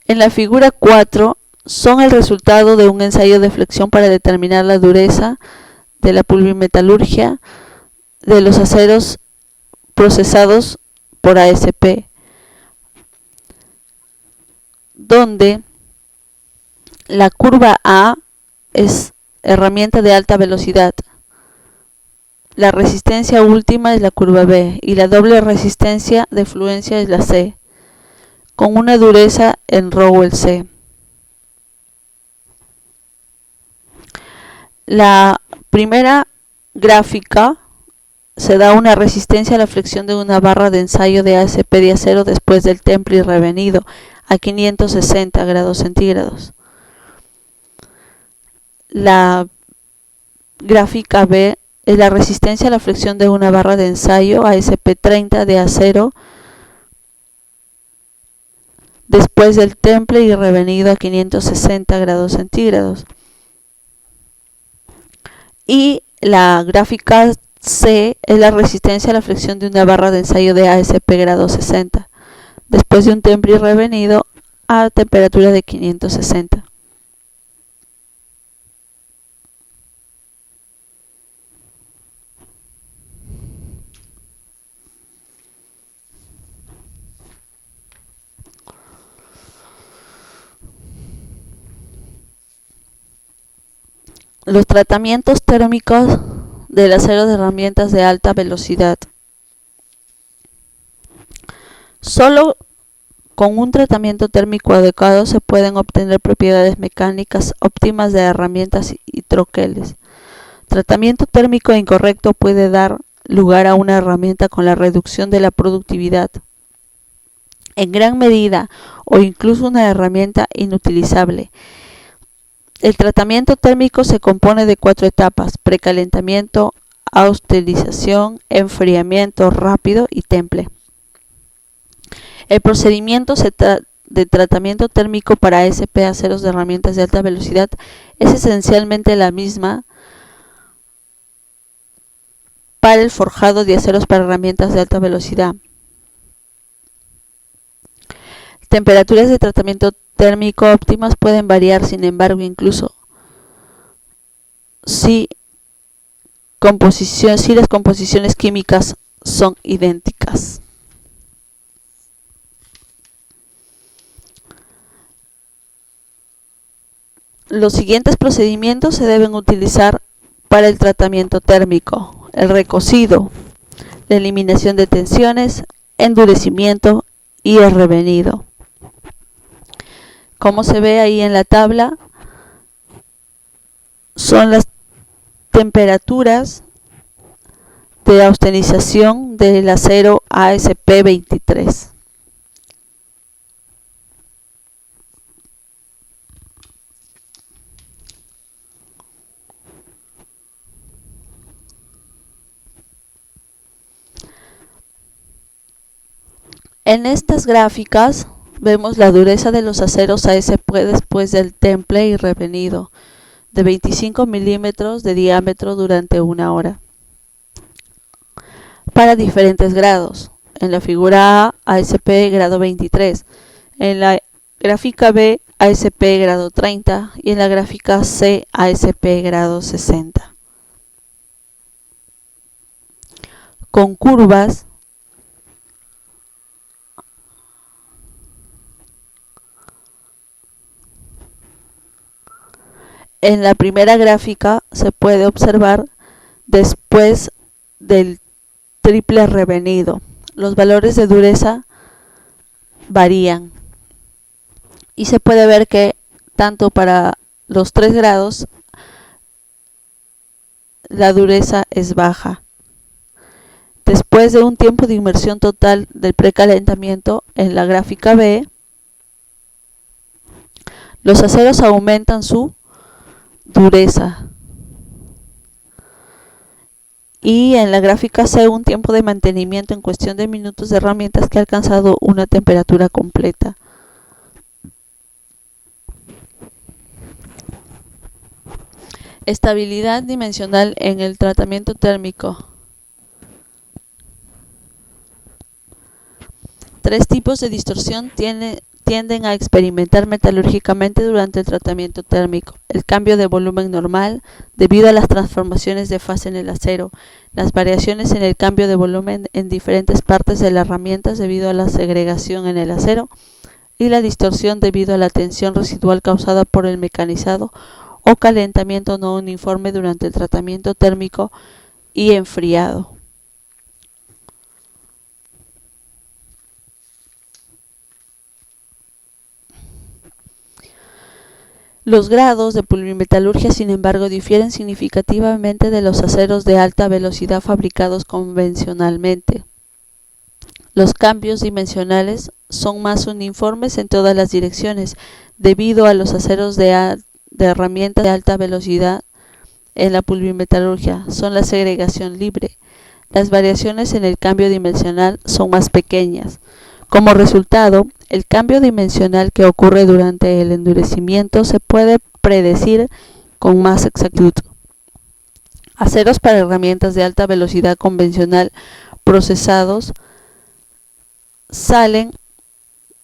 En la figura 4 son el resultado de un ensayo de flexión para determinar la dureza de la pulvimetalurgia de los aceros procesados por ASP, donde la curva A es herramienta de alta velocidad, la resistencia última es la curva B y la doble resistencia de fluencia es la C, con una dureza en Rowell C. La primera gráfica se da una resistencia a la flexión de una barra de ensayo de ASP de acero después del temple y revenido a 560 grados centígrados. La gráfica B es la resistencia a la flexión de una barra de ensayo ASP30 de acero después del temple y revenido a 560 grados centígrados. Y la gráfica C es la resistencia a la flexión de una barra de ensayo de ASP grado 60 después de un temple y revenido a temperatura de 560. Los tratamientos térmicos del acero de herramientas de alta velocidad. Solo con un tratamiento térmico adecuado se pueden obtener propiedades mecánicas óptimas de herramientas y troqueles. Tratamiento térmico incorrecto puede dar lugar a una herramienta con la reducción de la productividad en gran medida o incluso una herramienta inutilizable. El tratamiento térmico se compone de 4 etapas: precalentamiento, austerización, enfriamiento rápido y temple. El procedimiento de tratamiento térmico para ASP aceros de herramientas de alta velocidad es esencialmente la misma para el forjado de aceros para herramientas de alta velocidad. Temperaturas de tratamiento térmico óptimas pueden variar, sin embargo, incluso si las composiciones químicas son idénticas. Los siguientes procedimientos se deben utilizar para el tratamiento térmico: el recocido, la eliminación de tensiones, endurecimiento y el revenido. Como se ve ahí en la tabla, son las temperaturas de austerización del acero ASP23. En estas gráficas vemos la dureza de los aceros ASP después del temple y revenido de 25 milímetros de diámetro durante 1 hora para diferentes grados. En la figura A, ASP grado 23. En la gráfica B, ASP grado 30 y en la gráfica C, ASP grado 60. Con curvas en la primera gráfica se puede observar después del triple revenido. Los valores de dureza varían y se puede ver que tanto para los 3 grados la dureza es baja. Después de un tiempo de inmersión total del precalentamiento, en la gráfica B, los aceros aumentan su dureza. Y en la gráfica C, un tiempo de mantenimiento en cuestión de minutos de herramientas que ha alcanzado una temperatura completa. Estabilidad dimensional en el tratamiento térmico. 3 tipos de distorsión tienden a experimentar metalúrgicamente durante el tratamiento térmico: el cambio de volumen normal, debido a las transformaciones de fase en el acero, las variaciones en el cambio de volumen en diferentes partes de la herramienta debido a la segregación en el acero, y la distorsión debido a la tensión residual causada por el mecanizado o calentamiento no uniforme durante el tratamiento térmico y enfriado. Los grados de pulvimetalurgia, sin embargo, difieren significativamente de los aceros de alta velocidad fabricados convencionalmente. Los cambios dimensionales son más uniformes en todas las direcciones, debido a los aceros de herramientas de alta velocidad en la pulvimetalurgia son la segregación libre. Las variaciones en el cambio dimensional son más pequeñas. Como resultado, el cambio dimensional que ocurre durante el endurecimiento se puede predecir con más exactitud. Aceros para herramientas de alta velocidad convencional procesados salen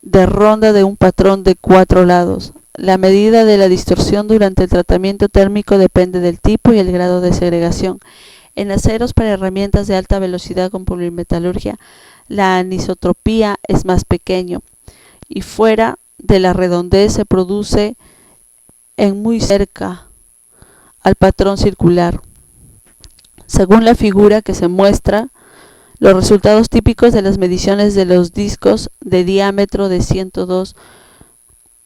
de ronda de un patrón de 4 lados. La medida de la distorsión durante el tratamiento térmico depende del tipo y el grado de segregación. En aceros para herramientas de alta velocidad con pulvimetalurgia, la anisotropía es más pequeño y fuera de la redondez se produce en muy cerca al patrón circular. Según la figura que se muestra, los resultados típicos de las mediciones de los discos de diámetro de 102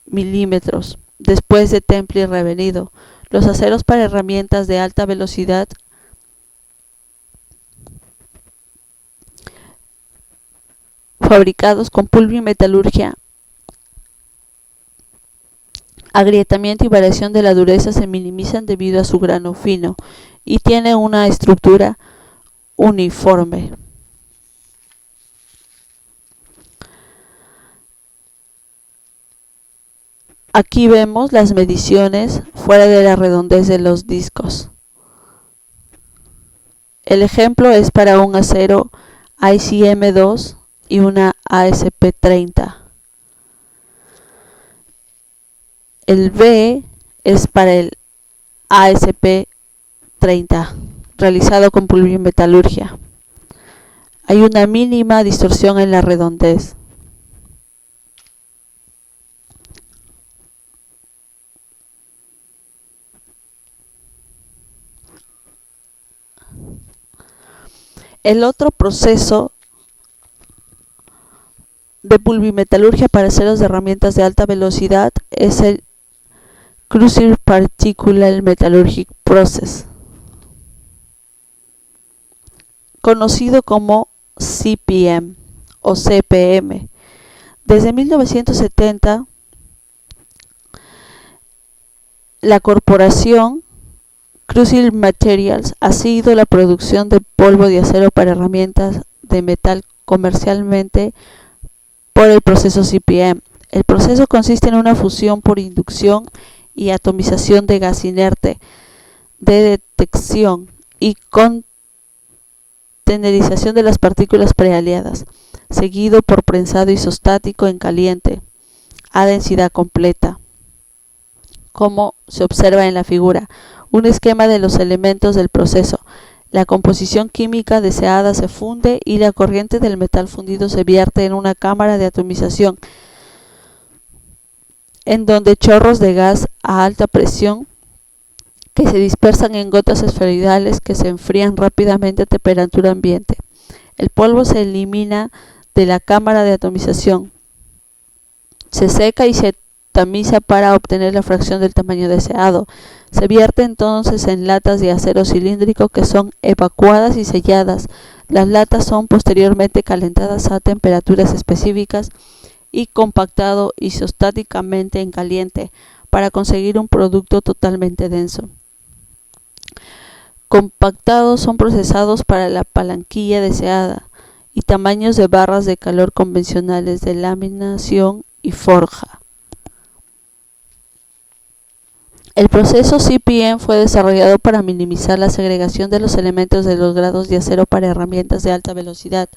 milímetros después de temple revenido. Los aceros para herramientas de alta velocidad fabricados con pulvimetalurgia, agrietamiento y variación de la dureza se minimizan debido a su grano fino y tiene una estructura uniforme. Aquí vemos las mediciones fuera de la redondez de los discos. El ejemplo es para un acero ICM2 y una ASP30. El B es para el ASP30, realizado con pulvimetalurgia. Hay una mínima distorsión en la redondez. El otro proceso de pulvimetalurgia para aceros de herramientas de alta velocidad es el Crucible Particle Metallurgic Process, conocido como CPM o CPM. Desde 1970, la corporación Crucible Materials ha seguido la producción de polvo de acero para herramientas de metal comercialmente por el proceso CPM. El proceso consiste en una fusión por inducción y atomización de gas inerte, de detección y contenerización de las partículas prealiadas, seguido por prensado isostático en caliente. a densidad completa, como se observa en la figura. Un esquema de los elementos del proceso. La composición química deseada se funde y la corriente del metal fundido se vierte en una cámara de atomización, en donde chorros de gas a alta presión que se dispersan en gotas esferoidales que se enfrían rápidamente a temperatura ambiente. El polvo se elimina de la cámara de atomización, se seca y se tamiza para obtener la fracción del tamaño deseado. Se vierte entonces en latas de acero cilíndrico que son evacuadas y selladas. Las latas son posteriormente calentadas a temperaturas específicas y compactado isostáticamente en caliente para conseguir un producto totalmente denso. Compactados son procesados para la palanquilla deseada y tamaños de barras de calor convencionales de laminación y forja. El proceso CPM fue desarrollado para minimizar la segregación de los elementos de los grados de acero para herramientas de alta velocidad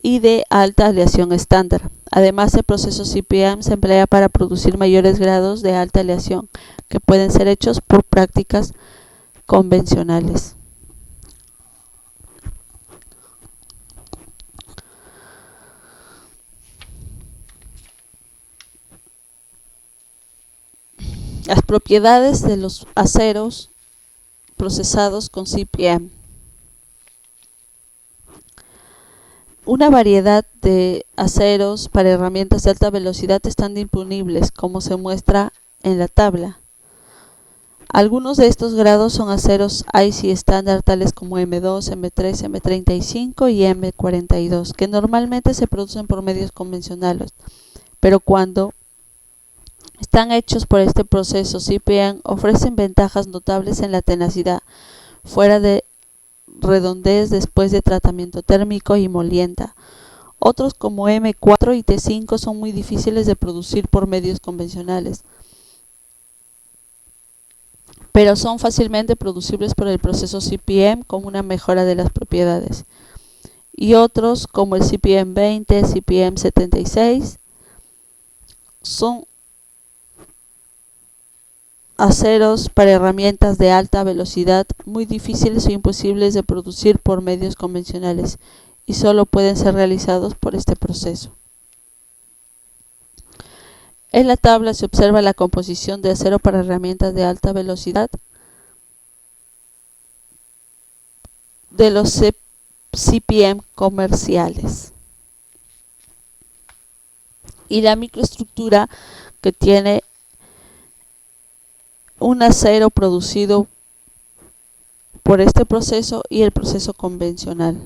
y de alta aleación estándar. Además, el proceso CPM se emplea para producir mayores grados de alta aleación que pueden ser hechos por prácticas convencionales. Las propiedades de los aceros procesados con CPM. Una variedad de aceros para herramientas de alta velocidad están disponibles, como se muestra en la tabla. Algunos de estos grados son aceros IC estándar tales como M2, M3, M35 y M42, que normalmente se producen por medios convencionales, pero cuando están hechos por este proceso CPM ofrecen ventajas notables en la tenacidad, fuera de redondez después de tratamiento térmico y molienda. Otros como M4 y T5 son muy difíciles de producir por medios convencionales, pero son fácilmente producibles por el proceso CPM con una mejora de las propiedades. Y otros como el CPM 20, CPM 76 son aceros para herramientas de alta velocidad muy difíciles o imposibles de producir por medios convencionales y solo pueden ser realizados por este proceso. En la tabla se observa la composición de acero para herramientas de alta velocidad de los CPM comerciales y la microestructura que tiene un acero producido por este proceso y el proceso convencional.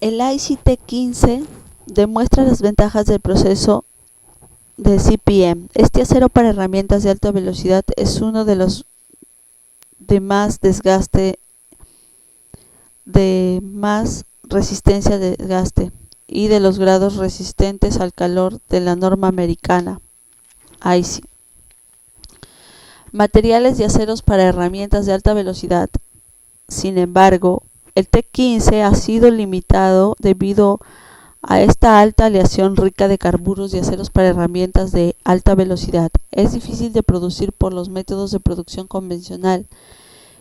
El ICT-15 demuestra las ventajas del proceso de CPM. Este acero para herramientas de alta velocidad es uno de los de más desgaste, de más resistencia de desgaste y de los grados resistentes al calor de la norma americana IC. Materiales de aceros para herramientas de alta velocidad. Sin embargo, el T15 ha sido limitado debido a esta alta aleación rica de carburos de aceros para herramientas de alta velocidad. Es difícil de producir por los métodos de producción convencional.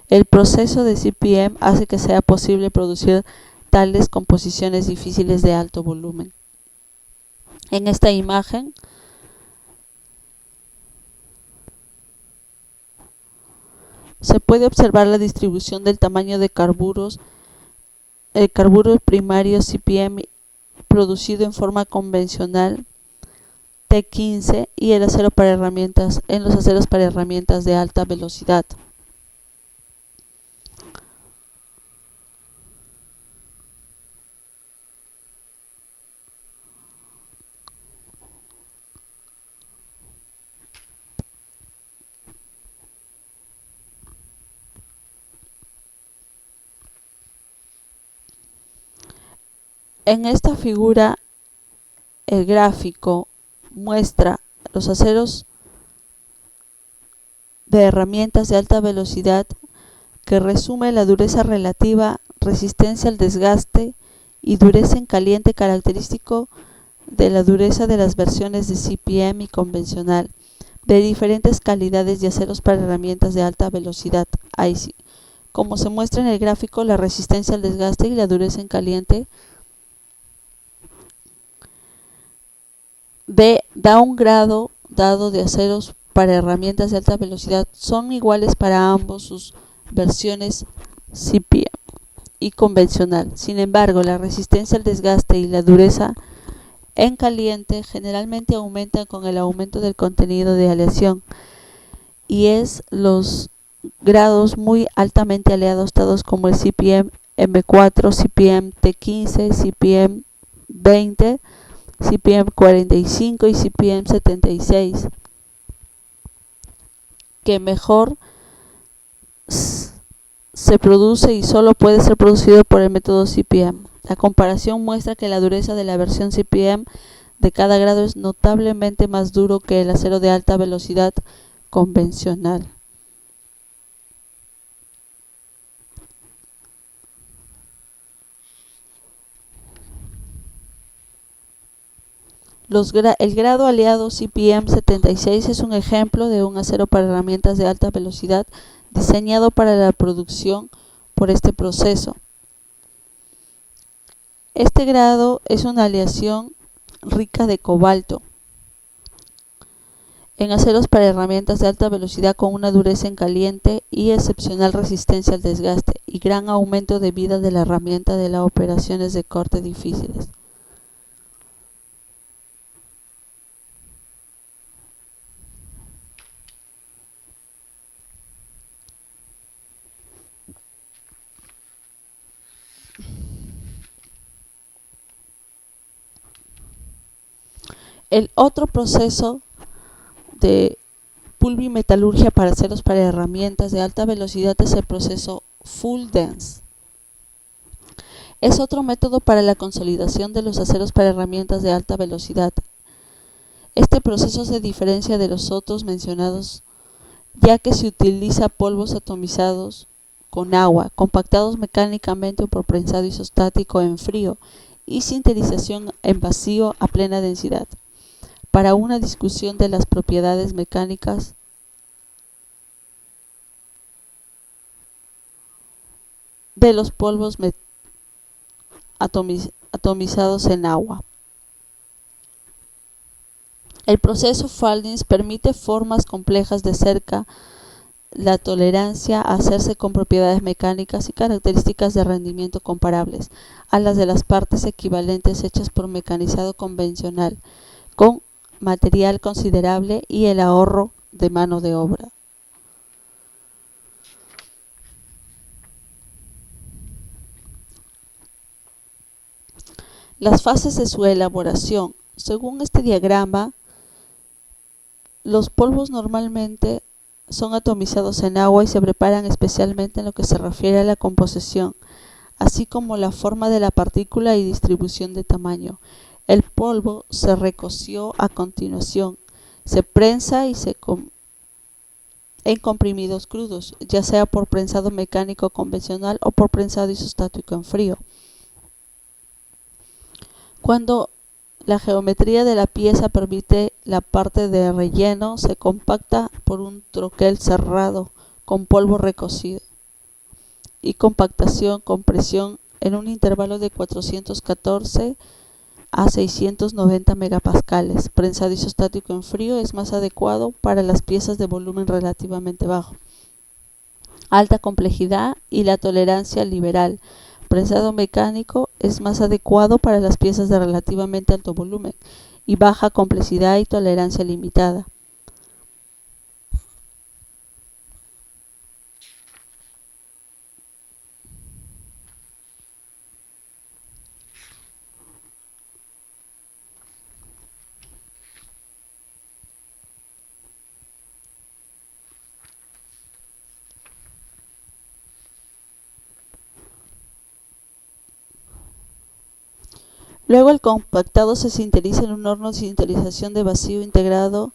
El proceso de CPM hace que sea posible producir tales composiciones difíciles de alto volumen. En esta imagen se puede observar la distribución del tamaño de carburos, el carburo primario CPM producido en forma convencional T15 y el acero para herramientas en los aceros para herramientas de alta velocidad. En esta figura el gráfico muestra los aceros de herramientas de alta velocidad que resume la dureza relativa, resistencia al desgaste y dureza en caliente característico de la dureza de las versiones de CPM y convencional, de diferentes calidades de aceros para herramientas de alta velocidad, IC. Como se muestra en el gráfico, la resistencia al desgaste y la dureza en caliente da un grado dado de aceros para herramientas de alta velocidad son iguales para ambos sus versiones CPM y convencional. Sin embargo, la resistencia al desgaste y la dureza en caliente generalmente aumentan con el aumento del contenido de aleación y es los grados muy altamente aleados tales como el CPM M4, CPM T15, CPM 20, CPM 45 y CPM 76 que mejor se produce y solo puede ser producido por el método CPM. La comparación muestra que la dureza de la versión CPM de cada grado es notablemente más duro que el acero de alta velocidad convencional. El grado aliado CPM 76 es un ejemplo de un acero para herramientas de alta velocidad diseñado para la producción por este proceso. Este grado es una aleación rica de cobalto en aceros para herramientas de alta velocidad con una dureza en caliente y excepcional resistencia al desgaste y gran aumento de vida de la herramienta de las operaciones de corte difíciles. El otro proceso de pulvimetalurgia para aceros para herramientas de alta velocidad es el proceso Full Dance. Es otro método para la consolidación de los aceros para herramientas de alta velocidad. Este proceso se diferencia de los otros mencionados ya que se utiliza polvos atomizados con agua, compactados mecánicamente o por prensado isostático en frío y sintetización en vacío a plena densidad. Para una discusión de las propiedades mecánicas de los polvos atomizados en agua. El proceso Faldins permite formas complejas de cerca la tolerancia a hacerse con propiedades mecánicas y características de rendimiento comparables a las de las partes equivalentes hechas por mecanizado convencional, con material considerable y el ahorro de mano de obra. Las fases de su elaboración. Según este diagrama, los polvos normalmente son atomizados en agua y se preparan especialmente en lo que se refiere a la composición, así como la forma de la partícula y distribución de tamaño. El polvo se recoció a continuación, se prensa en comprimidos crudos, ya sea por prensado mecánico convencional o por prensado isostático en frío. Cuando la geometría de la pieza permite la parte de relleno, se compacta por un troquel cerrado con polvo recocido y compactación con presión en un intervalo de 414 a 690 megapascales. Prensado isostático en frío es más adecuado para las piezas de volumen relativamente bajo, alta complejidad y la tolerancia liberal. Prensado mecánico es más adecuado para las piezas de relativamente alto volumen y baja complejidad y tolerancia limitada. Luego el compactado se sintetiza en un horno de sintetización de vacío integrado.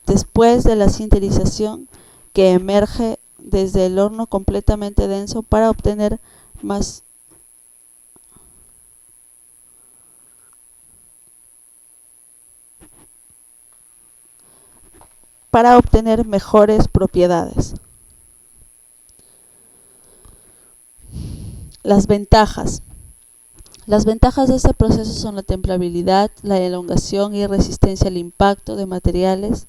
Después después de la sinterización, que emerge desde el horno completamente denso para obtener mejores propiedades. Las ventajas. Las ventajas de este proceso son la templabilidad, la elongación y resistencia al impacto de materiales,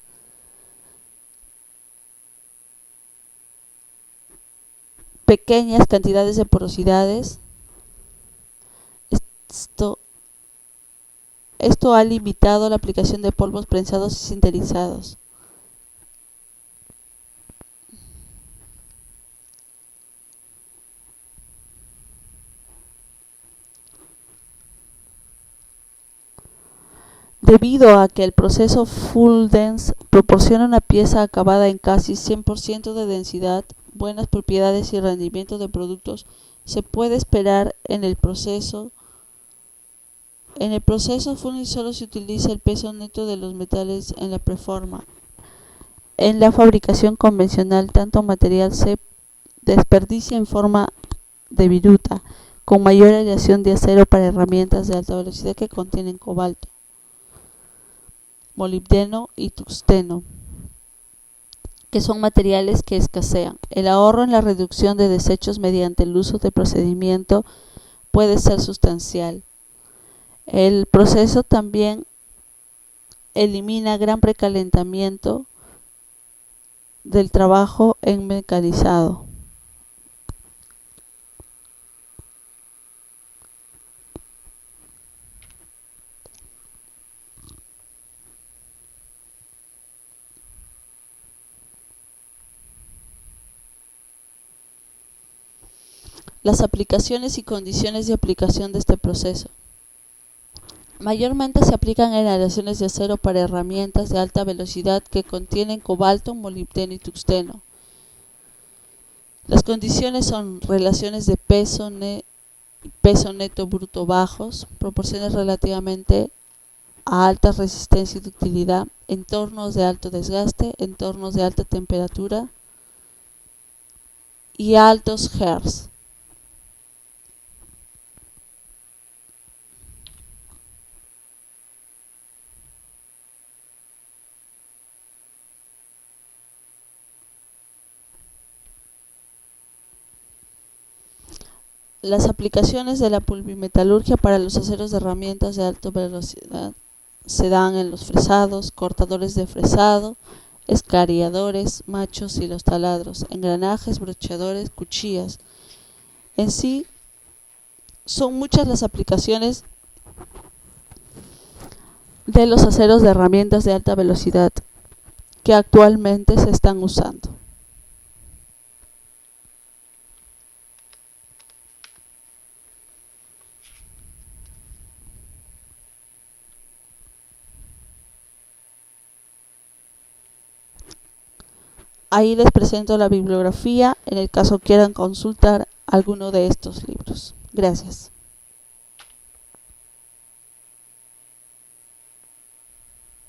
pequeñas cantidades de porosidades. Esto ha limitado la aplicación de polvos prensados y sinterizados. Debido a que el proceso Full Dense proporciona una pieza acabada en casi 100% de densidad, buenas propiedades y rendimiento de productos, se puede esperar en el proceso. En el proceso Full solo se utiliza el peso neto de los metales en la preforma. En la fabricación convencional, tanto material se desperdicia en forma de viruta, con mayor aleación de acero para herramientas de alta velocidad que contienen cobalto, molibdeno y tungsteno, que son materiales que escasean. El ahorro en la reducción de desechos mediante el uso de procedimiento puede ser sustancial. El proceso también elimina gran precalentamiento del trabajo en mecanizado. Las aplicaciones y condiciones de aplicación de este proceso. Mayormente se aplican en aleaciones de acero para herramientas de alta velocidad que contienen cobalto, molibdeno y tungsteno. Las condiciones son relaciones de peso neto bruto bajos, proporciones relativamente a alta resistencia y ductilidad, entornos de alto desgaste, entornos de alta temperatura y altos Hertz. Las aplicaciones de la pulvimetalurgia para los aceros de herramientas de alta velocidad se dan en los fresados, cortadores de fresado, escariadores, machos y los taladros, engranajes, brochadores, cuchillas. En sí, son muchas las aplicaciones de los aceros de herramientas de alta velocidad que actualmente se están usando. Ahí les presento la bibliografía en el caso quieran consultar alguno de estos libros. Gracias.